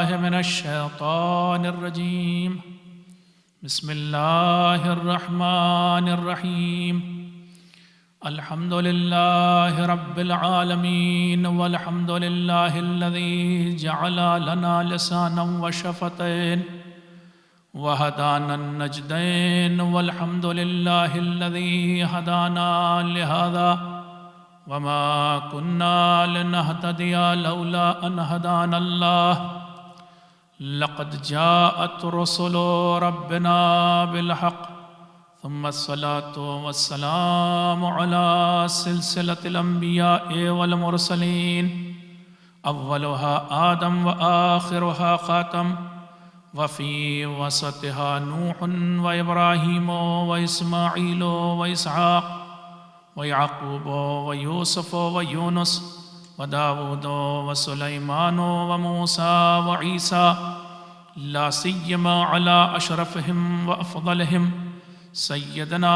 بالله من الشيطان الرجيم بسم الله الرحمن الرحيم الحمد لله رب العالمين والحمد لله الذي جعل لنا لسانا وشفتين وهدانا النجدين والحمد لله الذي هدانا لهذا وما كنا لنهتدي لولا أن هدانا الله لقد جاءت رسل ربنا بالحق ثم الصلاة والسلام على سلسلة الأنبياء والمرسلين أولها آدم وآخرها خاتم وفي وسطها نوح وإبراهيم وإسماعيل وإسحاق ويعقوب ويوسف ويونس وداود وسليمان وموسى وعيسى لا سيما على أشرفهم وأفضلهم سيدنا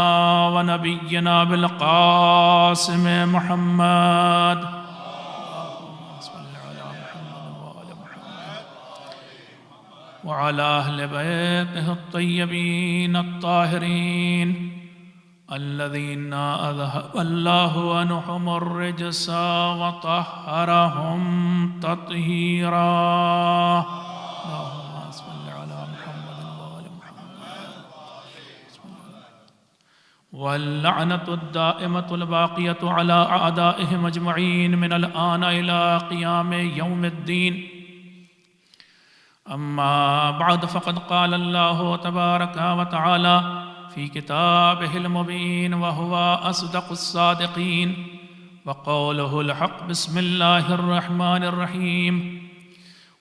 ونبينا بالقاسم محمد وعلى أهل بيته الطيبين الطاهرين الذين أذهب الله عنهم الرجس وطهرهم تطهيرا اللهم صل على محمد وآل محمد واللعنة الدائمة الباقية على أعدائهم أجمعين من الآن إلى قيام يوم الدين أما بعد فقد قال الله تبارك وتعالى في كتابه المبين وهو أصدق الصادقين وقوله الحق بسم الله الرحمن الرحيم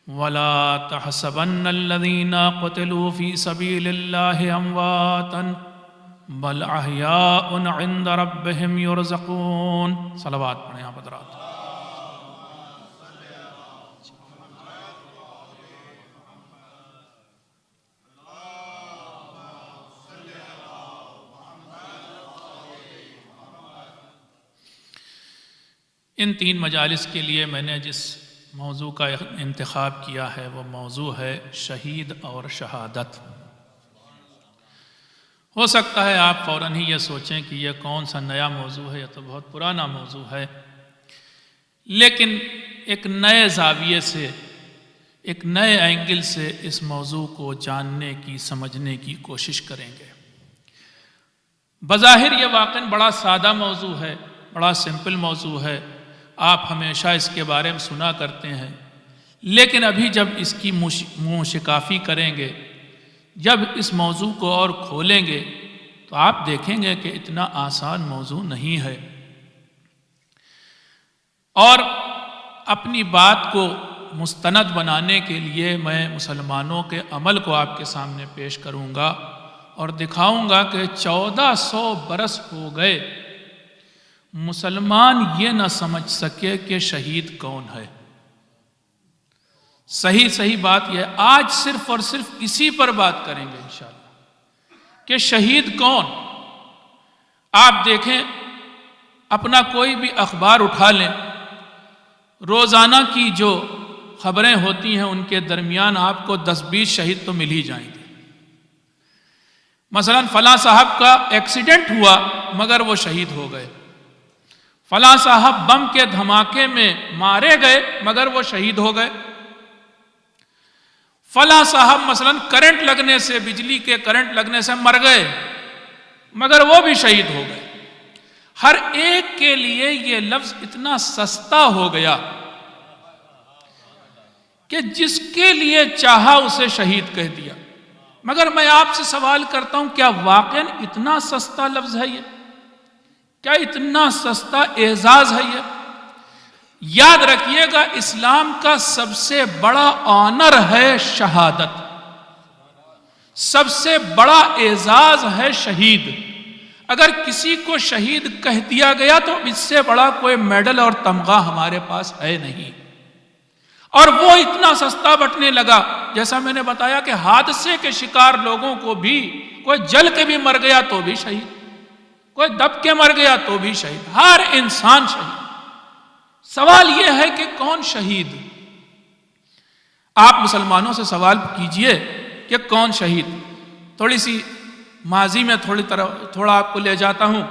ولا تحسبن الذين قتلوا في سبيل الله أمواتا بل أحياء عند ربهم يرزقون صلوات پڑھیں آپ حضرات ان 3 مجالس کے لیے میں نے جس موضوع کا انتخاب کیا ہے وہ موضوع ہے شہید اور شہادت۔ ہو سکتا ہے آپ فوراً ہی یہ سوچیں کہ یہ کون سا نیا موضوع ہے، یہ تو بہت پرانا موضوع ہے، لیکن ایک نئے زاویے سے، ایک نئے اینگل سے اس موضوع کو جاننے کی، سمجھنے کی کوشش کریں گے۔ بظاہر یہ واقعاً بڑا سادہ موضوع ہے، بڑا سمپل موضوع ہے، آپ ہمیشہ اس کے بارے میں سنا کرتے ہیں، لیکن ابھی جب اس کی منہ شکافی کریں گے، جب اس موضوع کو اور کھولیں گے تو آپ دیکھیں گے کہ اتنا آسان موضوع نہیں ہے۔ اور اپنی بات کو مستند بنانے کے لیے میں مسلمانوں کے عمل کو آپ کے سامنے پیش کروں گا اور دکھاؤں گا کہ 1400 برس ہو گئے مسلمان یہ نہ سمجھ سکے کہ شہید کون ہے۔ صحیح بات یہ آج صرف اور صرف اسی پر بات کریں گے انشاءاللہ کہ شہید کون۔ آپ دیکھیں، اپنا کوئی بھی اخبار اٹھا لیں، روزانہ کی جو خبریں ہوتی ہیں ان کے درمیان آپ کو 10-20 شہید تو مل ہی جائیں گے۔ مثلا فلاں صاحب کا ایکسیڈنٹ ہوا مگر وہ شہید ہو گئے، فلاں صاحب بم کے دھماکے میں مارے گئے مگر وہ شہید ہو گئے، فلاں صاحب مثلا کرنٹ لگنے سے، بجلی کے کرنٹ لگنے سے مر گئے مگر وہ بھی شہید ہو گئے۔ ہر ایک کے لیے یہ لفظ اتنا سستا ہو گیا کہ جس کے لیے چاہا اسے شہید کہہ دیا۔ مگر میں آپ سے سوال کرتا ہوں، کیا واقعاً اتنا سستا لفظ ہے یہ؟ کیا اتنا سستا اعزاز ہے یہ؟ یاد رکھیے گا، اسلام کا سب سے بڑا آنر ہے شہادت، سب سے بڑا اعزاز ہے شہید۔ اگر کسی کو شہید کہہ دیا گیا تو اس سے بڑا کوئی میڈل اور تمغہ ہمارے پاس ہے نہیں، اور وہ اتنا سستا بٹنے لگا۔ جیسا میں نے بتایا کہ حادثے کے شکار لوگوں کو بھی کوئی جل کے بھی مر گیا تو بھی شہید، کوئی دب کے مر گیا تو بھی شہید، ہر انسان شہید۔ سوال یہ ہے کہ کون شہید؟ آپ مسلمانوں سے سوال کیجئے کہ کون شہید. تھوڑی سی ماضی میں تھوڑا آپ کو لے جاتا ہوں،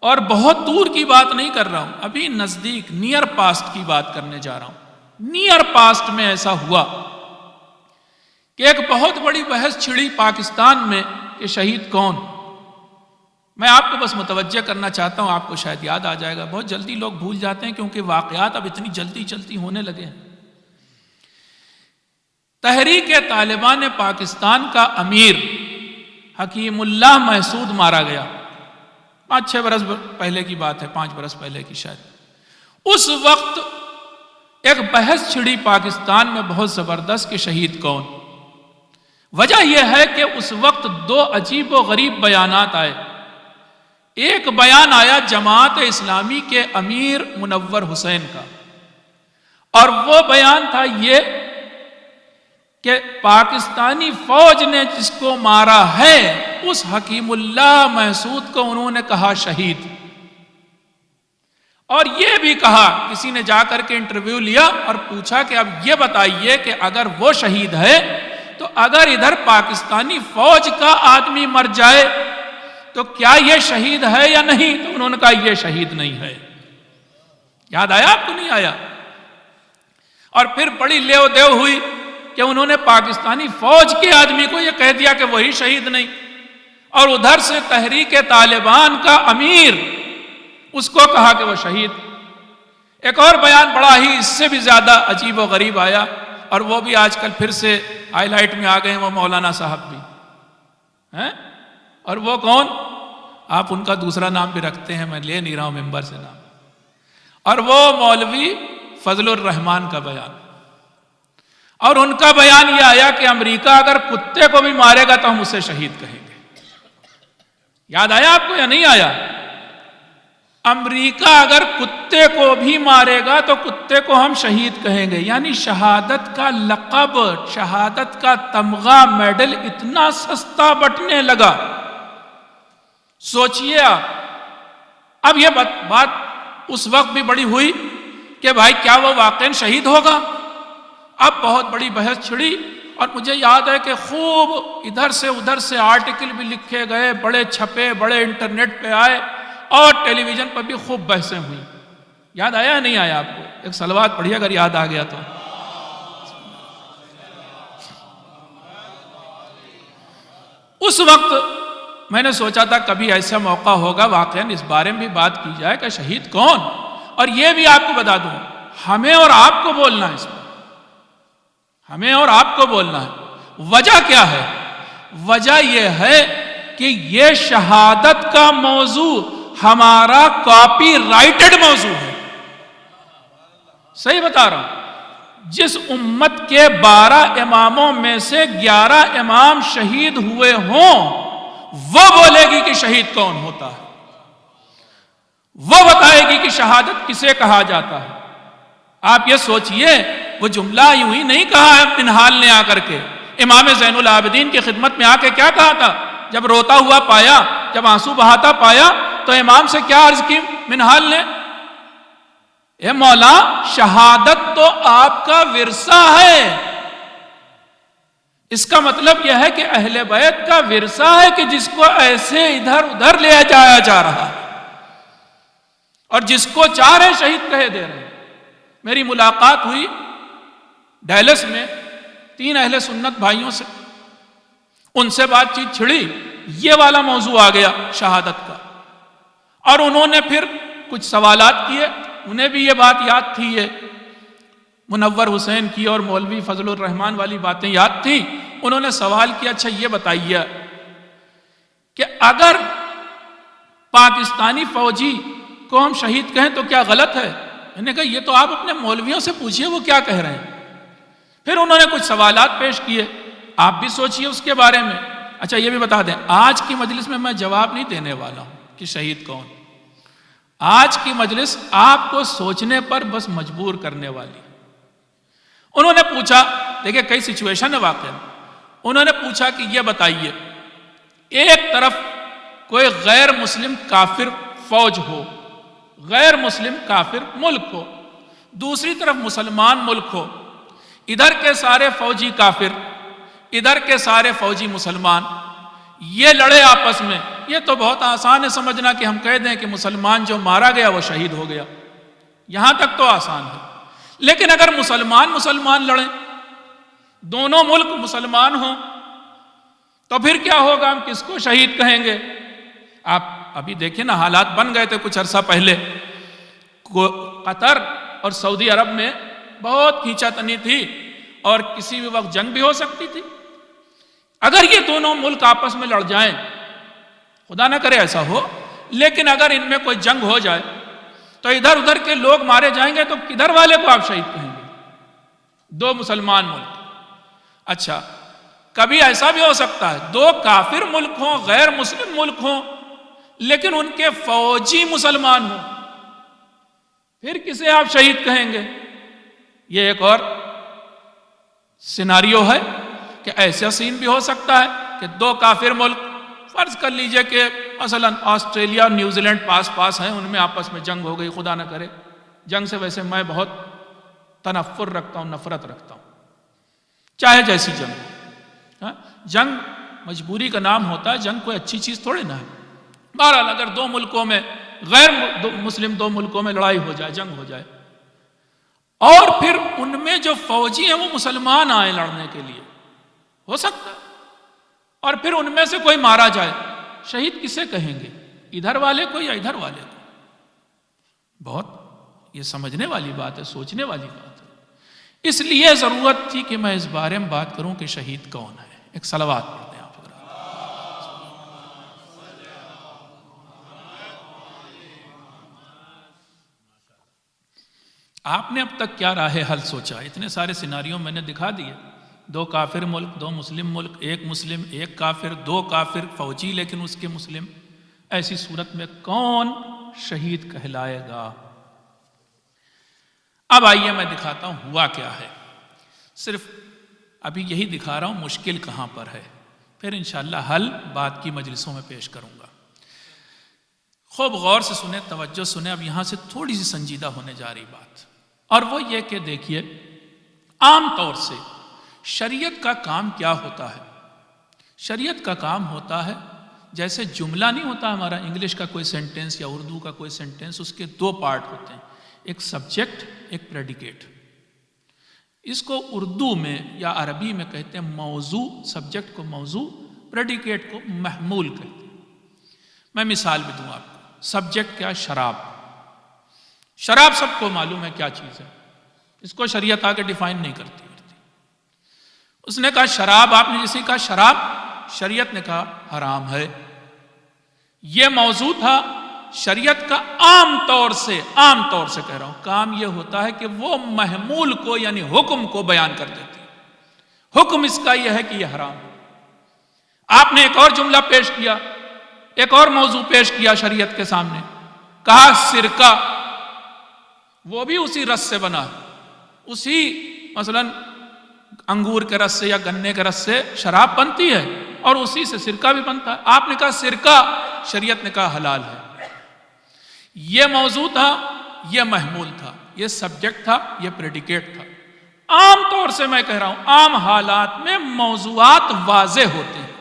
اور بہت دور کی بات نہیں کر رہا ہوں، ابھی نزدیک نیئر پاسٹ کی بات کرنے جا رہا ہوں. نیئر پاسٹ میں ایسا ہوا کہ ایک بہت بڑی بحث چھڑی پاکستان میں کہ شہید کون. میں آپ کو بس متوجہ کرنا چاہتا ہوں، آپ کو شاید یاد آ جائے گا. بہت جلدی لوگ بھول جاتے ہیں کیونکہ واقعات اب اتنی جلدی ہونے لگے ہیں. تحریک طالبان پاکستان کا امیر حکیم اللہ محسود مارا گیا. 5-6 برس پہلے کی بات ہے، 5 برس پہلے کی شاید. اس وقت ایک بحث چھڑی پاکستان میں بہت زبردست کہ شہید کون. وجہ یہ ہے کہ اس وقت 2 عجیب و غریب بیانات آئے. ایک بیان آیا جماعت اسلامی کے امیر منور حسین کا، اور وہ بیان تھا یہ کہ پاکستانی فوج نے جس کو مارا ہے اس حکیم اللہ محسود کو انہوں نے کہا شہید. اور یہ بھی کہا، کسی نے جا کر کے انٹرویو لیا اور پوچھا کہ اب یہ بتائیے کہ اگر وہ شہید ہے تو اگر ادھر پاکستانی فوج کا آدمی مر جائے تو کیا یہ شہید ہے یا نہیں؟ تو انہوں نے کہا یہ شہید نہیں ہے. یاد آیا آپ کو؟ نہیں آیا. اور پھر بڑی لیو دیو ہوئی کہ انہوں نے پاکستانی فوج کے آدمی کو یہ کہہ دیا کہ وہی شہید نہیں، اور ادھر سے تحریک طالبان کا امیر اس کو کہا کہ وہ شہید. ایک اور بیان بڑا ہی اس سے بھی زیادہ عجیب و غریب آیا، اور وہ بھی آج کل پھر سے ہائی لائٹ میں آ گئے ہیں، وہ مولانا صاحب بھی ہیں. اور وہ کون؟ آپ ان کا دوسرا نام بھی رکھتے ہیں، میں لے نہیں رہا ہوں ممبر سے نام. اور وہ مولوی فضل الرحمان کا بیان. اور ان کا بیان یہ آیا کہ امریکہ اگر کتے کو بھی مارے گا تو ہم اسے شہید کہیں گے. یاد آیا آپ کو یا نہیں آیا؟ امریکہ اگر کتے کو بھی مارے گا تو کتے کو ہم شہید کہیں گے. یعنی شہادت کا لقب، شہادت کا تمغہ، میڈل اتنا سستا بٹنے لگا. سوچئے آپ. اب یہ بات اس وقت بھی بڑی ہوئی کہ بھائی کیا وہ واقعاً شہید ہوگا؟ اب بہت بڑی بحث چھڑی، اور مجھے یاد ہے کہ خوب ادھر سے ادھر سے آرٹیکل بھی لکھے گئے، بڑے چھپے، بڑے انٹرنیٹ پہ آئے، اور ٹیلی ویژن پر بھی خوب بحثیں ہوئی. یاد آیا نہیں آیا آپ کو؟ ایک صلوات پڑھیے اگر یاد آ گیا تو. اس وقت میں نے سوچا تھا کبھی ایسا موقع ہوگا واقعاً اس بارے میں بھی بات کی جائے کہ شہید کون. اور یہ بھی آپ کو بتا دوں، ہمیں اور آپ کو بولنا ہے اس پر، ہمیں اور آپ کو بولنا ہے. وجہ کیا ہے؟ وجہ یہ ہے کہ یہ شہادت کا موضوع ہمارا کاپی رائٹڈ موضوع ہے. صحیح بتا رہا ہوں. جس امت کے 12 اماموں میں سے 11 امام شہید ہوئے ہوں، وہ بولے گی کہ شہید کون ہوتا ہے، وہ بتائے گی کہ شہادت کسے کہا جاتا ہے. آپ یہ سوچئے وہ جملہ یوں ہی نہیں کہا ہے منہال نے آ کر کے. امام زین العابدین کی خدمت میں آ کے کیا کہا تھا؟ جب روتا ہوا پایا، جب آنسو بہاتا پایا تو امام سے کیا عرض کی منہال نے؟ اے مولا، شہادت تو آپ کا ورثہ ہے. اس کا مطلب یہ ہے کہ اہل بیت کا ورثہ ہے کہ جس کو ایسے ادھر ادھر لے جایا جا رہا ہے، اور جس کو چاہ رہے شہید کہے دے رہے ہیں. میری ملاقات ہوئی ڈیلس میں 3 اہل سنت بھائیوں سے، ان سے بات چیت چھڑی، یہ والا موضوع آ گیا شہادت کا. اور انہوں نے پھر کچھ سوالات کیے، انہیں بھی یہ بات یاد تھی، یہ منور حسین کی اور مولوی فضل الرحمان والی باتیں یاد تھیں. انہوں نے سوال کیا، اچھا یہ بتائیے کہ اگر پاکستانی فوجی کو ہم شہید کہیں تو کیا غلط ہے؟ میں نے کہا یہ تو آپ اپنے مولویوں سے پوچھئے وہ کیا کہہ رہے ہیں. پھر انہوں نے کچھ سوالات پیش کیے، آپ بھی سوچئے اس کے بارے میں. اچھا یہ بھی بتا دیں، آج کی مجلس میں جواب نہیں دینے والا ہوں کہ شہید کون. آج کی مجلس آپ کو سوچنے پر بس مجبور کرنے والی. انہوں نے پوچھا، دیکھیں کئی سچویشن ہے واقعا. انہوں نے پوچھا کہ یہ بتائیے، ایک طرف کوئی غیر مسلم کافر فوج ہو، غیر مسلم کافر ملک ہو، دوسری طرف مسلمان ملک ہو، ادھر کے سارے فوجی کافر، ادھر کے سارے فوجی مسلمان، یہ لڑے آپس میں. یہ تو بہت آسان ہے سمجھنا کہ ہم کہہ دیں کہ مسلمان جو مارا گیا وہ شہید ہو گیا، یہاں تک تو آسان ہے. لیکن اگر مسلمان لڑیں، دونوں ملک مسلمان ہوں، تو پھر کیا ہوگا؟ ہم کس کو شہید کہیں گے؟ آپ ابھی دیکھیں نا، حالات بن گئے تھے کچھ عرصہ پہلے، قطر اور سعودی عرب میں بہت کھینچا تنی تھی اور کسی بھی وقت جنگ بھی ہو سکتی تھی. اگر یہ دونوں ملک آپس میں لڑ جائیں، خدا نہ کرے ایسا ہو، لیکن اگر ان میں کوئی جنگ ہو جائے تو ادھر ادھر کے لوگ مارے جائیں گے، تو کدھر والے کو آپ شہید کہیں گے؟ دو مسلمان ملک. اچھا، کبھی ایسا بھی ہو سکتا ہے دو کافر ملک ہوں، غیر مسلم ملک ہوں، لیکن ان کے فوجی مسلمان ہوں، پھر کسے آپ شہید کہیں گے؟ یہ ایک اور سیناریو ہے کہ ایسا سین بھی ہو سکتا ہے کہ دو کافر ملک، فرض کر لیجئے کہ مثلا آسٹریلیا اور نیوزی لینڈ پاس ہیں، ان میں آپس میں جنگ ہو گئی. خدا نہ کرے. جنگ سے ویسے میں بہت تنفر رکھتا ہوں، نفرت رکھتا ہوں، چاہے جیسی جنگ ہو. جنگ مجبوری کا نام ہوتا ہے، جنگ کوئی اچھی چیز تھوڑے نہ ہے. بہرحال اگر دو ملکوں میں، غیر مسلم دو ملکوں میں لڑائی ہو جائے، جنگ ہو جائے، اور پھر ان میں جو فوجی ہیں وہ مسلمان آئے لڑنے کے لیے، ہو سکتا ہے، اور پھر ان میں سے کوئی مارا جائے، شہید کسے کہیں گے؟ ادھر والے کو یا ادھر والے کو؟ بہت یہ سمجھنے والی بات ہے، سوچنے والی بات ہے. اس لیے ضرورت تھی کہ میں اس بارے میں بات کروں کہ شہید کون ہے. ایک صلوات پڑھ دیں آپ. آپ نے اب تک کیا راہ حل سوچا؟ اتنے سارے سیناریوں میں نے دکھا دیے. دو کافر ملک، دو مسلم ملک، ایک مسلم ایک کافر، دو کافر فوجی لیکن اس کے مسلم. ایسی صورت میں کون شہید کہلائے گا؟ اب آئیے میں دکھاتا ہوں ہوا کیا ہے. صرف ابھی یہی دکھا رہا ہوں مشکل کہاں پر ہے، پھر انشاءاللہ حل بعد کی مجلسوں میں پیش کروں گا. خوب غور سے سنیں، توجہ سنیں. اب یہاں سے تھوڑی سی سنجیدہ ہونے جا رہی بات، اور وہ یہ کہ دیکھیے عام طور سے شریعت کا کام کیا ہوتا ہے. شریعت کا کام ہوتا ہے جیسے جملہ نہیں ہوتا ہمارا انگلش کا کوئی سینٹنس یا اردو کا کوئی سینٹنس، اس کے دو پارٹ ہوتے ہیں، ایک سبجیکٹ، ایک پریڈیکیٹ. اس کو اردو میں یا عربی میں کہتے ہیں موضوع. سبجیکٹ کو موضوع، پریڈیکیٹ کو محمول کہتے ہیں. میں مثال بھی دوں آپ کو. سبجیکٹ کیا؟ شراب. شراب سب کو معلوم ہے کیا چیز ہے، اس کو شریعت آگے ڈیفائن نہیں کرتی. اس نے کہا شراب، آپ نے جسے کہا شراب، شریعت نے کہا حرام ہے. یہ موضوع تھا. شریعت کا عام طور سے کہہ رہا ہوں کام یہ ہوتا ہے کہ وہ محمول کو یعنی حکم کو بیان کر دیتی. حکم اس کا یہ ہے کہ یہ حرام ہے. آپ نے ایک اور جملہ پیش کیا، ایک اور موضوع پیش کیا شریعت کے سامنے، کہا سرکہ. وہ بھی اسی رس سے بنا ہے، اسی مثلا انگور کے رس سے یا گنے کے رس سے شراب بنتی ہے، اور اسی سے سرکہ بھی بنتا ہے. آپ نے کہا سرکہ، شریعت نے کہا حلال ہے. یہ موضوع تھا، یہ محمول تھا، یہ سبجیکٹ تھا، یہ پریڈیکیٹ تھا. عام طور سے میں کہہ رہا ہوں عام حالات میں موضوعات واضح ہوتے ہیں.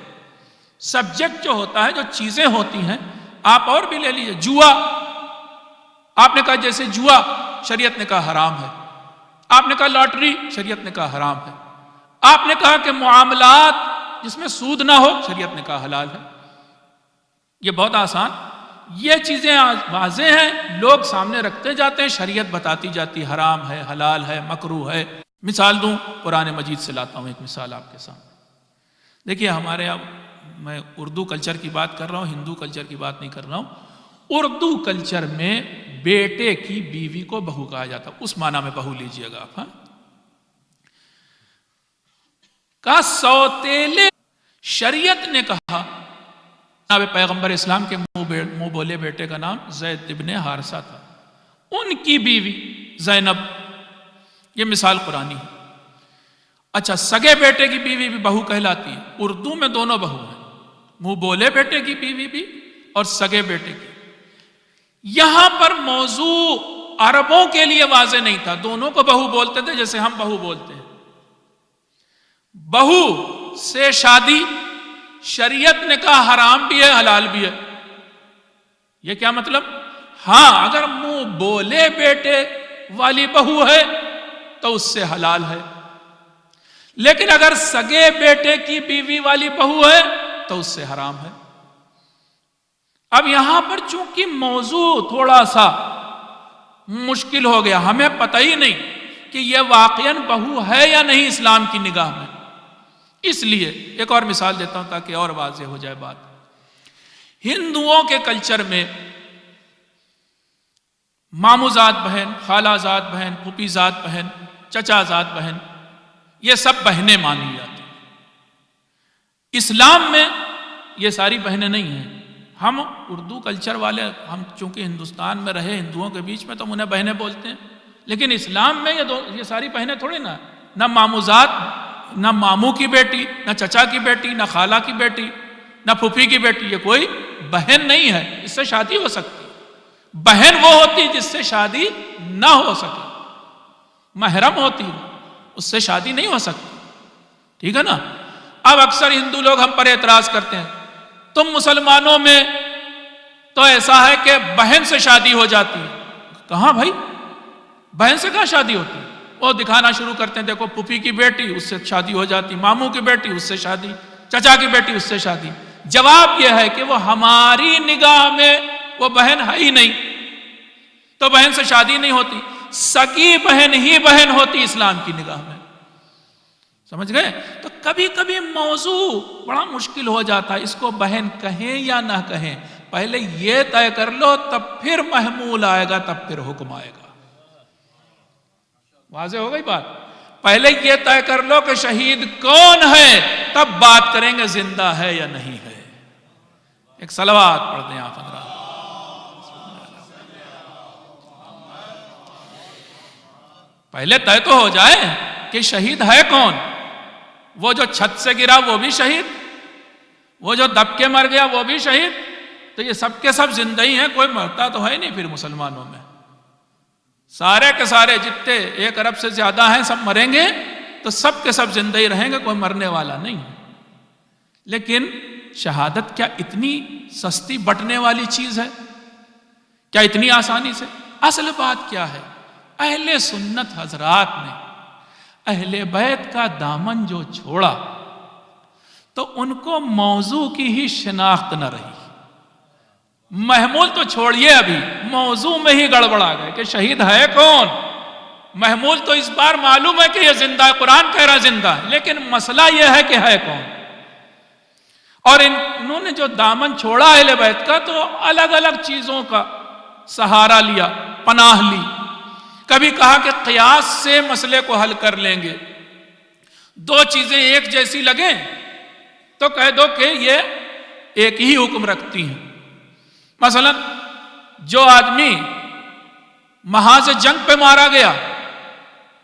سبجیکٹ جو ہوتا ہے، جو چیزیں ہوتی ہیں، آپ اور بھی لے لیجئے. جوا، آپ نے کہا جیسے جوا، شریعت نے کہا حرام ہے. آپ نے کہا لاٹری، شریعت نے کہا حرام ہے. آپ نے کہا کہ معاملات جس میں سود نہ ہو، شریعت نے کہا حلال ہے. یہ بہت آسان، یہ چیزیں واضح ہیں، لوگ سامنے رکھتے جاتے ہیں، شریعت بتاتی جاتی حرام ہے، حلال ہے، مکروہ ہے. مثال دوں، قرآن مجید سے لاتا ہوں ایک مثال آپ کے سامنے. دیکھیے ہمارے اب میں اردو کلچر کی بات کر رہا ہوں، ہندو کلچر کی بات نہیں کر رہا ہوں. اردو کلچر میں بیٹے کی بیوی کو بہو کہا جاتا، اس معنی میں بہو لیجئے گا آپ. کہا سوتیلے. شریعت نے کہا، پیغمبر اسلام کے منہ بولے بیٹے کا نام زید ابن حارثہ تھا، ان کی بیوی زینب. یہ مثال قرآنی ہے. اچھا، سگے بیٹے کی بیوی بھی بہو کہلاتی ہے. اردو میں دونوں بہو ہیں، منہ بولے بیٹے کی بیوی بھی اور سگے بیٹے کی. یہاں پر موضوع عربوں کے لیے واضح نہیں تھا، دونوں کو بہو بولتے تھے جیسے ہم بہو بولتے ہیں. بہو سے شادی شریعت نے کہا حرام بھی ہے حلال بھی ہے. یہ کیا مطلب؟ ہاں اگر منہ بولے بیٹے والی بہو ہے تو اس سے حلال ہے، لیکن اگر سگے بیٹے کی بیوی والی بہو ہے تو اس سے حرام ہے. اب یہاں پر چونکہ موضوع تھوڑا سا مشکل ہو گیا، ہمیں پتہ ہی نہیں کہ یہ واقعاً بہو ہے یا نہیں اسلام کی نگاہ میں، اس لیے ایک اور مثال دیتا ہوں تاکہ اور واضح ہو جائے بات. ہندوؤں کے کلچر میں ماموں زاد بہن، خالہ زاد بہن، پھوپھی زاد بہن، چچا زاد بہن، یہ سب بہنیں مانی جاتی ہیں. اسلام میں یہ ساری بہنیں نہیں ہیں. ہم اردو کلچر والے، ہم چونکہ ہندوستان میں رہے ہندوؤں کے بیچ میں، تو ہم انہیں بہنیں بولتے ہیں، لیکن اسلام میں یہ ساری بہنیں تھوڑی نہ ماموں زاد، نہ ماموں کی بیٹی، نہ چچا کی بیٹی، نہ خالہ کی بیٹی، نہ پھوپھی کی بیٹی، یہ کوئی بہن نہیں ہے. اس سے شادی ہو سکتی. بہن وہ ہوتی جس سے شادی نہ ہو سکے، محرم ہوتی ہے، اس سے شادی نہیں ہو سکتی. ٹھیک ہے نا؟ اب اکثر ہندو لوگ ہم پر اعتراض کرتے ہیں، تم مسلمانوں میں تو ایسا ہے کہ بہن سے شادی ہو جاتی ہے. کہاں بھائی، بہن سے کہاں شادی ہوتی ہے؟ وہ دکھانا شروع کرتے ہیں، دیکھو پھوپھی کی بیٹی، اس سے شادی ہو جاتی، ماموں کی بیٹی، اس سے شادی، چچا کی بیٹی، اس سے شادی. جواب یہ ہے کہ وہ ہماری نگاہ میں وہ بہن ہے ہی نہیں، تو بہن سے شادی نہیں ہوتی. سگی بہن ہی بہن ہوتی اسلام کی نگاہ میں. سمجھ گئے؟ تو کبھی کبھی موضوع بڑا مشکل ہو جاتا ہے، اس کو بہن کہیں یا نہ کہیں، پہلے یہ طے کر لو، تب پھر محمول آئے گا، تب پھر حکم آئے گا. واضح ہو گئی بات؟ پہلے یہ طے کر لو کہ شہید کون ہے، تب بات کریں گے زندہ ہے یا نہیں ہے. ایک صلوات پڑھ دیں آپ حضرات. پہلے طے تو ہو جائے کہ شہید ہے کون. وہ جو چھت سے گرا وہ بھی شہید، وہ جو دب کے مر گیا وہ بھی شہید. تو یہ سب کے سب زندہ ہی ہیں، کوئی مرتا تو ہے نہیں. پھر مسلمانوں میں سارے کے سارے جتنے 1 ارب سے زیادہ ہیں سب مریں گے، تو سب کے سب زندہ ہی رہیں گے، کوئی مرنے والا نہیں. لیکن شہادت کیا اتنی سستی بٹنے والی چیز ہے؟ کیا اتنی آسانی سے؟ اصل بات کیا ہے؟ اہل سنت حضرات نے اہل بیت کا دامن جو چھوڑا تو ان کو موضوع کی ہی شناخت نہ رہی. محمول تو چھوڑیے، ابھی موضوع میں ہی گڑبڑا گئے کہ شہید ہے کون. محمول تو اس بار معلوم ہے کہ یہ زندہ ہے، قرآن کہہ رہا زندہ ہے، لیکن مسئلہ یہ ہے کہ ہے کون. اور انہوں نے جو دامن چھوڑا اہل بیت کا، تو الگ الگ چیزوں کا سہارا لیا، پناہ لی. کبھی کہا کہ قیاس سے مسئلے کو حل کر لیں گے. 2 چیزیں ایک جیسی لگیں تو کہہ دو کہ یہ ایک ہی حکم رکھتی ہیں. مثلا جو آدمی محاذ جنگ پہ مارا گیا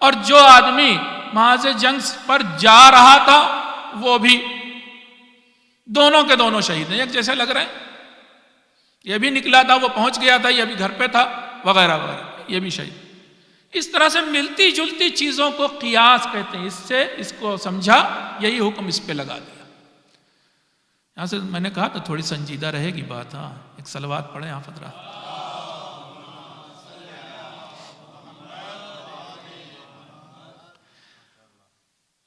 اور جو آدمی محاذ جنگ پر جا رہا تھا، وہ بھی دونوں کے دونوں شہید ہیں، ایک جیسے لگ رہے ہیں. یہ بھی نکلا تھا، وہ پہنچ گیا تھا، یہ بھی گھر پہ تھا، وغیرہ وغیرہ، یہ بھی شہید. اس طرح سے ملتی جلتی چیزوں کو قیاس کہتے ہیں. اس سے اس کو سمجھا، یہی حکم اس پہ لگا دیا. یہاں سے میں نے کہا تو تھوڑی سنجیدہ رہے گی بات. ہاں، ایک صلوات پڑھیں آپ حضرات.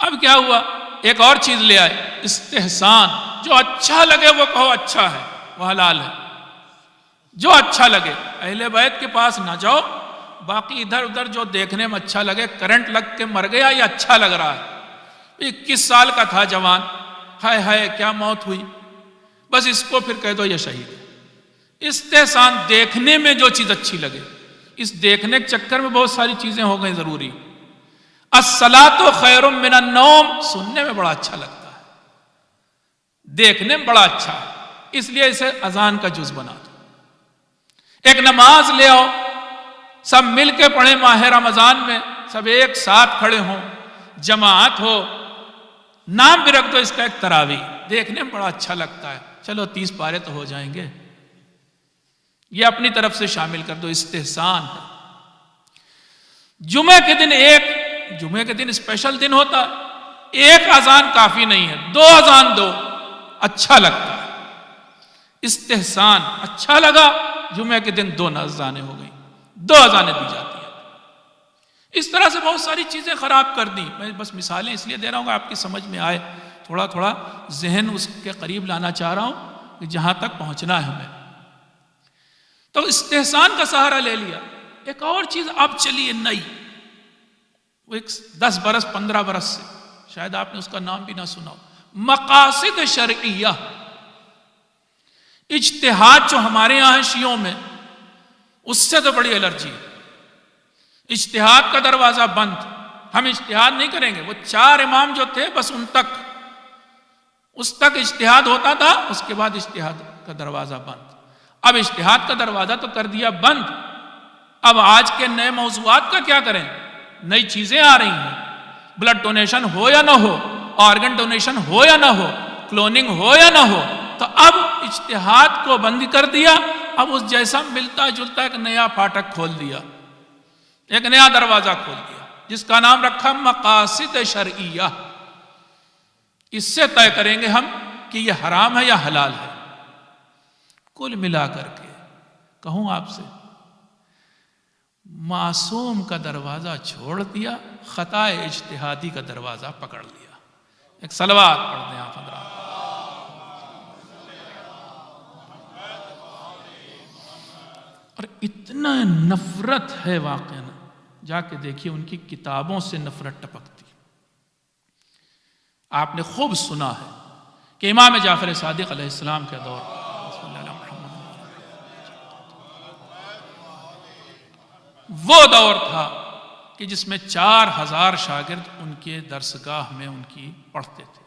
اب کیا ہوا؟ ایک اور چیز لے آئے، استحسان. جو اچھا لگے وہ کہو اچھا ہے، وہ حلال ہے. جو اچھا لگے. اہل بیت کے پاس نہ جاؤ، باقی ادھر ادھر جو دیکھنے میں اچھا لگے. کرنٹ لگ کے مر گیا، یہ اچھا لگ رہا ہے، 21 سال کا تھا جوان، ہائے ہائے کیا موت ہوئی، بس اس کو پھر کہہ دو یہ شہید ہے. استحسان، دیکھنے میں جو چیز اچھی لگے. اس دیکھنے کے چکر میں بہت ساری چیزیں ہو گئی ضروری. الصلاۃ خیر من النوم سننے میں بڑا اچھا لگتا ہے، دیکھنے میں بڑا اچھا ہے، اس لیے اسے اذان کا جز بنا دو. ایک نماز لے آؤ، سب مل کے پڑھیں ماہ رمضان میں، سب ایک ساتھ کھڑے ہوں، جماعت ہو، نام بھی رکھ دو اس کا ایک تراویح، دیکھنے میں بڑا اچھا لگتا ہے. چلو 30 پارے تو ہو جائیں گے، یہ اپنی طرف سے شامل کر دو. استحسان ہے. جمعے کے دن اسپیشل دن ہوتا ہے، ایک اذان کافی نہیں ہے، 2 اذان دو، اچھا لگتا ہے۔ استحسان اچھا لگا، جمعہ کے دن 2 اذانیں ہو گئی، 2 اذانیں دی جاتی ہیں۔ اس طرح سے بہت ساری چیزیں خراب کر دی۔ میں بس مثالیں اس لیے دے رہا ہوں کہ آپ کی سمجھ میں آئے، تھوڑا تھوڑا ذہن اس کے قریب لانا چاہ رہا ہوں کہ جہاں تک پہنچنا ہے ہمیں۔ تو استحسان کا سہارا لے لیا۔ ایک اور چیز اب چلی ہے نئی، وہ 10 برس 15 برس سے، شاید آپ نے اس کا نام بھی نہ سنا ہو، مقاصد شرعیہ۔ اجتہاد جو ہمارے یہاں ہے شیعوں میں، اس سے تو بڑی الرجی ہے۔ اجتہاد کا دروازہ بند، ہم اجتہاد نہیں کریں گے۔ وہ 4 امام جو تھے بس اس تک اجتہاد ہوتا تھا، اس کے بعد اجتہاد کا دروازہ بند۔ اب اجتہاد کا دروازہ تو کر دیا بند، اب آج کے نئے موضوعات کا کیا کریں؟ نئی چیزیں آ رہی ہیں، بلڈ ڈونیشن ہو یا نہ ہو، آرگن ڈونیشن ہو یا نہ ہو، کلوننگ ہو یا نہ ہو، تو اب اجتہاد کو بند کر دیا۔ اب اس جیسا ملتا جلتا ایک نیا پھاٹک کھول دیا، ایک نیا دروازہ کھول دیا، جس کا نام رکھا مقاصد شرعیہ۔ اس سے طے کریں گے ہم کہ یہ حرام ہے یا حلال ہے۔ کل ملا کر کے کہوں آپ سے، معصوم کا دروازہ چھوڑ دیا، خطا اجتہادی کا دروازہ پکڑ لیا۔ ایک صلوات پڑھ دیں آپ حضرات۔ اور اتنا نفرت ہے واقعا، جا کے دیکھیے ان کی کتابوں سے نفرت ٹپکتی۔ آپ نے خوب سنا ہے کہ امام جعفر صادق علیہ السلام کے دور، وہ دور تھا کہ جس میں 4000 شاگرد ان کے درسگاہ میں ان کی پڑھتے تھے۔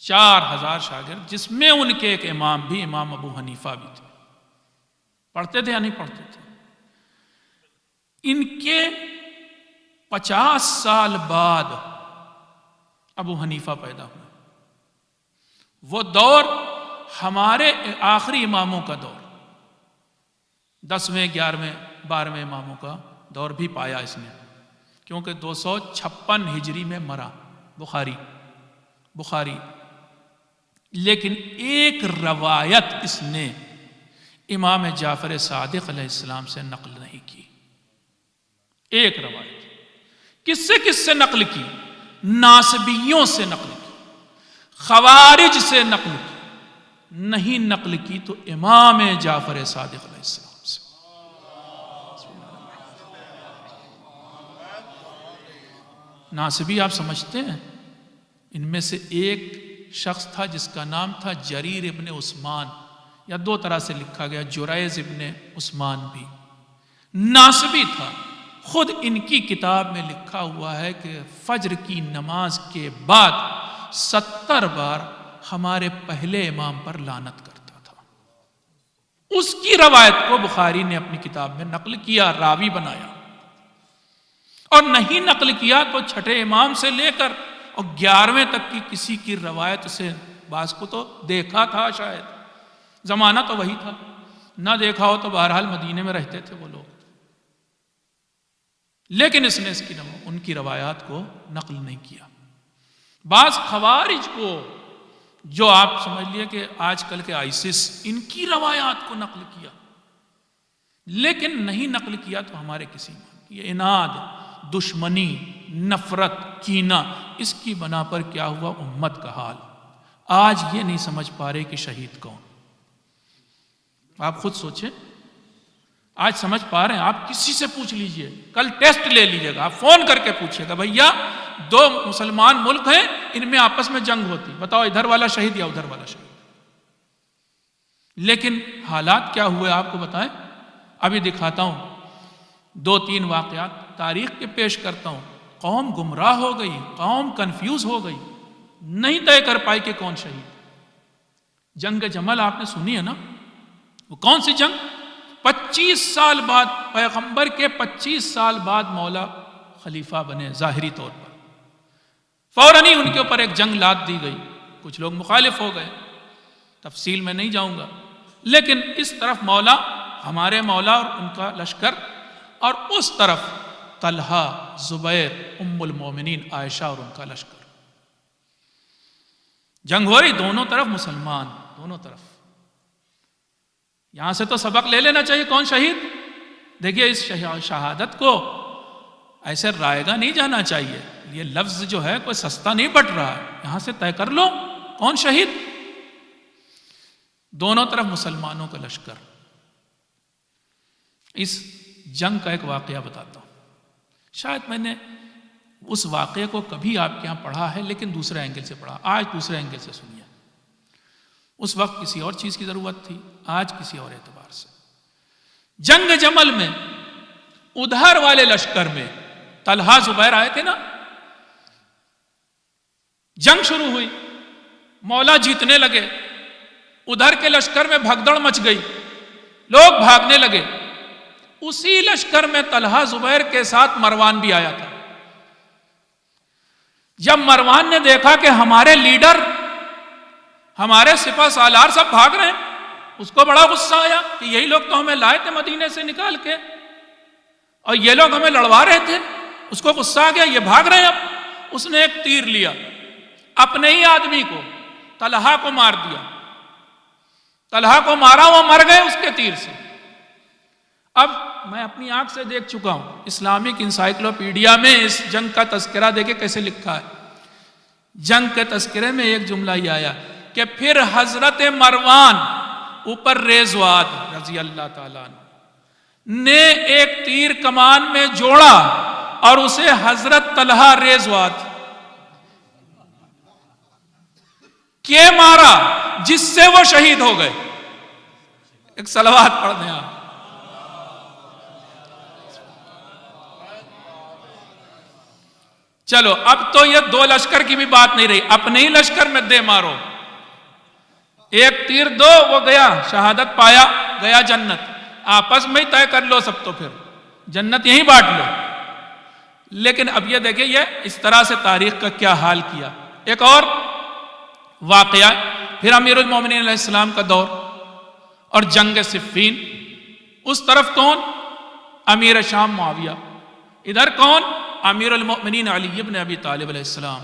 4000 شاگرد، جس میں ان کے ایک امام بھی، امام ابو حنیفہ بھی تھے۔ پڑھتے تھے یا نہیں پڑھتے تھے؟ ان کے 50 سال بعد ابو حنیفہ پیدا ہوئے۔ وہ دور ہمارے آخری اماموں کا دور، 10ویں 11ویں 12ویں اماموں کا دور بھی پایا اس نے، کیونکہ 256 ہجری میں مرا بخاری۔ لیکن ایک روایت اس نے امام جعفر صادق علیہ السلام سے نقل نہیں کی۔ ایک روایت کس سے نقل کی؟ ناصبیوں سے نقل کی، خوارج سے نقل کی، نہیں نقل کی تو امام جعفر صادق علیہ السلام سے۔ ناصبی آپ سمجھتے ہیں؟ ان میں سے ایک شخص تھا جس کا نام تھا جریر ابن عثمان، یا 2 طرح سے لکھا گیا، جریز ابن عثمان بھی ناصبی تھا۔ خود ان کی کتاب میں لکھا ہوا ہے کہ فجر کی نماز کے بعد 70 بار ہمارے پہلے امام پر لعنت کرتا تھا۔ اس کی روایت کو بخاری نے اپنی کتاب میں نقل کیا، راوی بنایا، اور نہیں نقل کیا تو چھٹے امام سے لے کر اور 11ویں تک کی کسی کی روایت سے، بعض کو تو دیکھا تھا، شاید زمانہ تو وہی تھا، نہ دیکھا ہو تو بہرحال مدینے میں رہتے تھے وہ لوگ، لیکن اس نے ان کی روایات کو نقل نہیں کیا۔ بعض خوارج کو، جو آپ سمجھ لیے کہ آج کل کے آئیسس، ان کی روایات کو نقل کیا، لیکن نہیں نقل کیا تو ہمارے کسی میں یہ اناد، دشمنی، نفرت، کینہ، اس کی بنا پر کیا ہوا امت کا حال۔ آج یہ نہیں سمجھ پا رہے کہ شہید کون۔ آپ خود سوچیں، آج سمجھ پا رہے ہیں؟ آپ کسی سے پوچھ لیجئے، کل ٹیسٹ لے لیجئے گا، آپ فون کر کے پوچھئے گا، بھیا 2 مسلمان ملک ہیں، ان میں آپس میں جنگ ہوتی، بتاؤ ادھر والا شہید یا ادھر والا شہید؟ لیکن حالات کیا ہوئے آپ کو بتائیں؟ ابھی دکھاتا ہوں 2-3 واقعات تاریخ کے پیش کرتا ہوں۔ قوم گمراہ ہو گئی، قوم کنفیوز ہو گئی، نہیں طے کر پائی کہ کون شہید۔ جنگ جمل آپ نے سنی ہے نا؟ وہ کون سی جنگ؟ 25 سال بعد، پیغمبر کے 25 سال بعد مولا خلیفہ بنے ظاہری طور پر، فوراً ہی ان کے اوپر ایک جنگ لاد دی گئی۔ کچھ لوگ مخالف ہو گئے، تفصیل میں نہیں جاؤں گا، لیکن اس طرف مولا، ہمارے مولا اور ان کا لشکر، اور اس طرف طلحہ، زبیر، ام المومنین عائشہ اور ان کا لشکر۔ جنگ ہوئی، دونوں طرف مسلمان، دونوں طرف. یہاں سے تو سبق لے لینا چاہیے. کون شہید؟ دیکھیے اس شہادت کو ایسے رائے گا نہیں جانا چاہیے. یہ لفظ جو ہے کوئی سستا نہیں بٹ رہا ہے. یہاں سے طے کر لو کون شہید. دونوں طرف مسلمانوں کا لشکر. اس جنگ کا ایک واقعہ بتاتا ہوں. شاید میں نے اس واقعے کو کبھی آپ کے یہاں پڑھا ہے لیکن دوسرے اینگل سے پڑھا. آج دوسرے اینگل سے سنیے. اس وقت کسی اور چیز کی ضرورت تھی، آج کسی اور اعتبار سے. جنگ جمل میں ادھر والے لشکر میں طلحہ زبیر آئے تھے نا. جنگ شروع ہوئی، مولا جیتنے لگے. ادھر کے لشکر میں بھگدڑ مچ گئی، لوگ بھاگنے لگے. اسی لشکر میں طلحہ زبیر کے ساتھ مروان بھی آیا تھا. جب مروان نے دیکھا کہ ہمارے لیڈر، ہمارے سپہ سالار سب بھاگ رہے ہیں، اس کو بڑا غصہ آیا کہ یہی لوگ تو ہمیں لائے تھے مدینے سے نکال کے اور یہ لوگ ہمیں لڑوا رہے تھے. اس کو غصہ آ گیا، یہ بھاگ رہے ہیں. اب اس نے ایک تیر لیا، اپنے ہی آدمی کو، طلحہ کو مار دیا. طلحہ کو مارا، وہ مر گئے اس کے تیر سے. اب میں اپنی آنکھ سے دیکھ چکا ہوں، اسلامک انسائکلوپیڈیا میں اس جنگ کا تذکرہ دیکھے کیسے لکھا ہے. جنگ کے تذکرے میں ایک جملہ یہ آیا کہ پھر حضرت مروان اوپر ریزواد رضی اللہ تعالیٰ عنہ نے ایک تیر کمان میں جوڑا اور اسے حضرت طلحہ ریزواد کے مارا، جس سے وہ شہید ہو گئے. ایک صلوات پڑھ دیں آپ. چلو اب تو یہ دو لشکر کی بھی بات نہیں رہی، اپنے ہی لشکر میں دے مارو. ایک تیر دو، وہ گیا شہادت پایا، گیا جنت. آپس میں ہی طے کر لو سب، تو پھر جنت یہیں بانٹ لو. لیکن اب یہ دیکھیں یہ اس طرح سے تاریخ کا کیا حال کیا. ایک اور واقعہ، پھر امیر المومنین علیہ السلام کا دور اور جنگ صفین. اس طرف کون؟ امیر شام معاویہ. ادھر کون؟ امیر المؤمنین علی ابن ابی طالب علیہ السلام.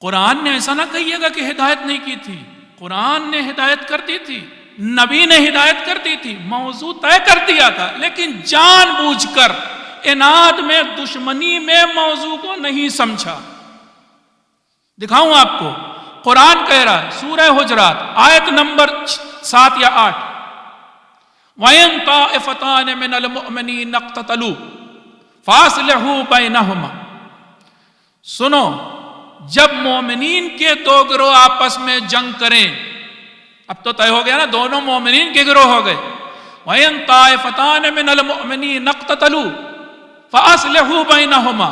قرآن نے ایسا نہ کہیے گا کہ ہدایت نہیں کی تھی. قرآن نے ہدایت کر دی تھی، نبی نے ہدایت کر دی تھی، موضوع طے کر دیا تھا، لیکن جان بوجھ کر اناد میں، دشمنی میں موضوع کو نہیں سمجھا. دکھاؤں آپ کو، قرآن کہہ رہا ہے سورہ حجرات آیت نمبر 7 یا 8، وَإِن طَائِفَتَانِ مِنَ الْمُؤْمِنِينَ اقْتَتَلُوا فَأَصْلِحُوا بَيْنَهُمَا. سنو، جب مومنین کے دو گروہ آپس میں جنگ کریں، اب تو طے ہو گیا نا، دونوں مومنین کے گروہ ہو گئے. وَإِن طَائِفَتَانِ مِنَ الْمُؤْمِنِينَ اقْتَتَلُوا فَأَصْلِحُوا بَيْنَهُمَا.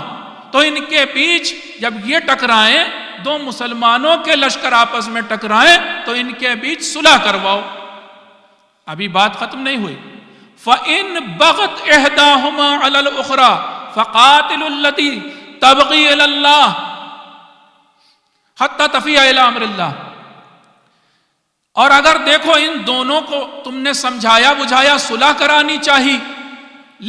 تو ان کے بیچ جب یہ ٹکرائیں، دو مسلمانوں کے لشکر آپس میں ٹکرائیں تو ان کے بیچ صلح کرواؤ. ابھی بات ختم نہیں ہوئی. فَإِن بَغَتْ إِحْدَاهُمَا عَلَى الْأُخْرَى فَقَاتِلُوا الَّتِي تَبْغِي إِلَى اللَّهِ حَتَّى تَفِيَ إِلَى أَمْرِ اللَّهِ. اور اگر دیکھو ان دونوں کو تم نے سمجھایا بجھایا، صلح کرانی چاہیے،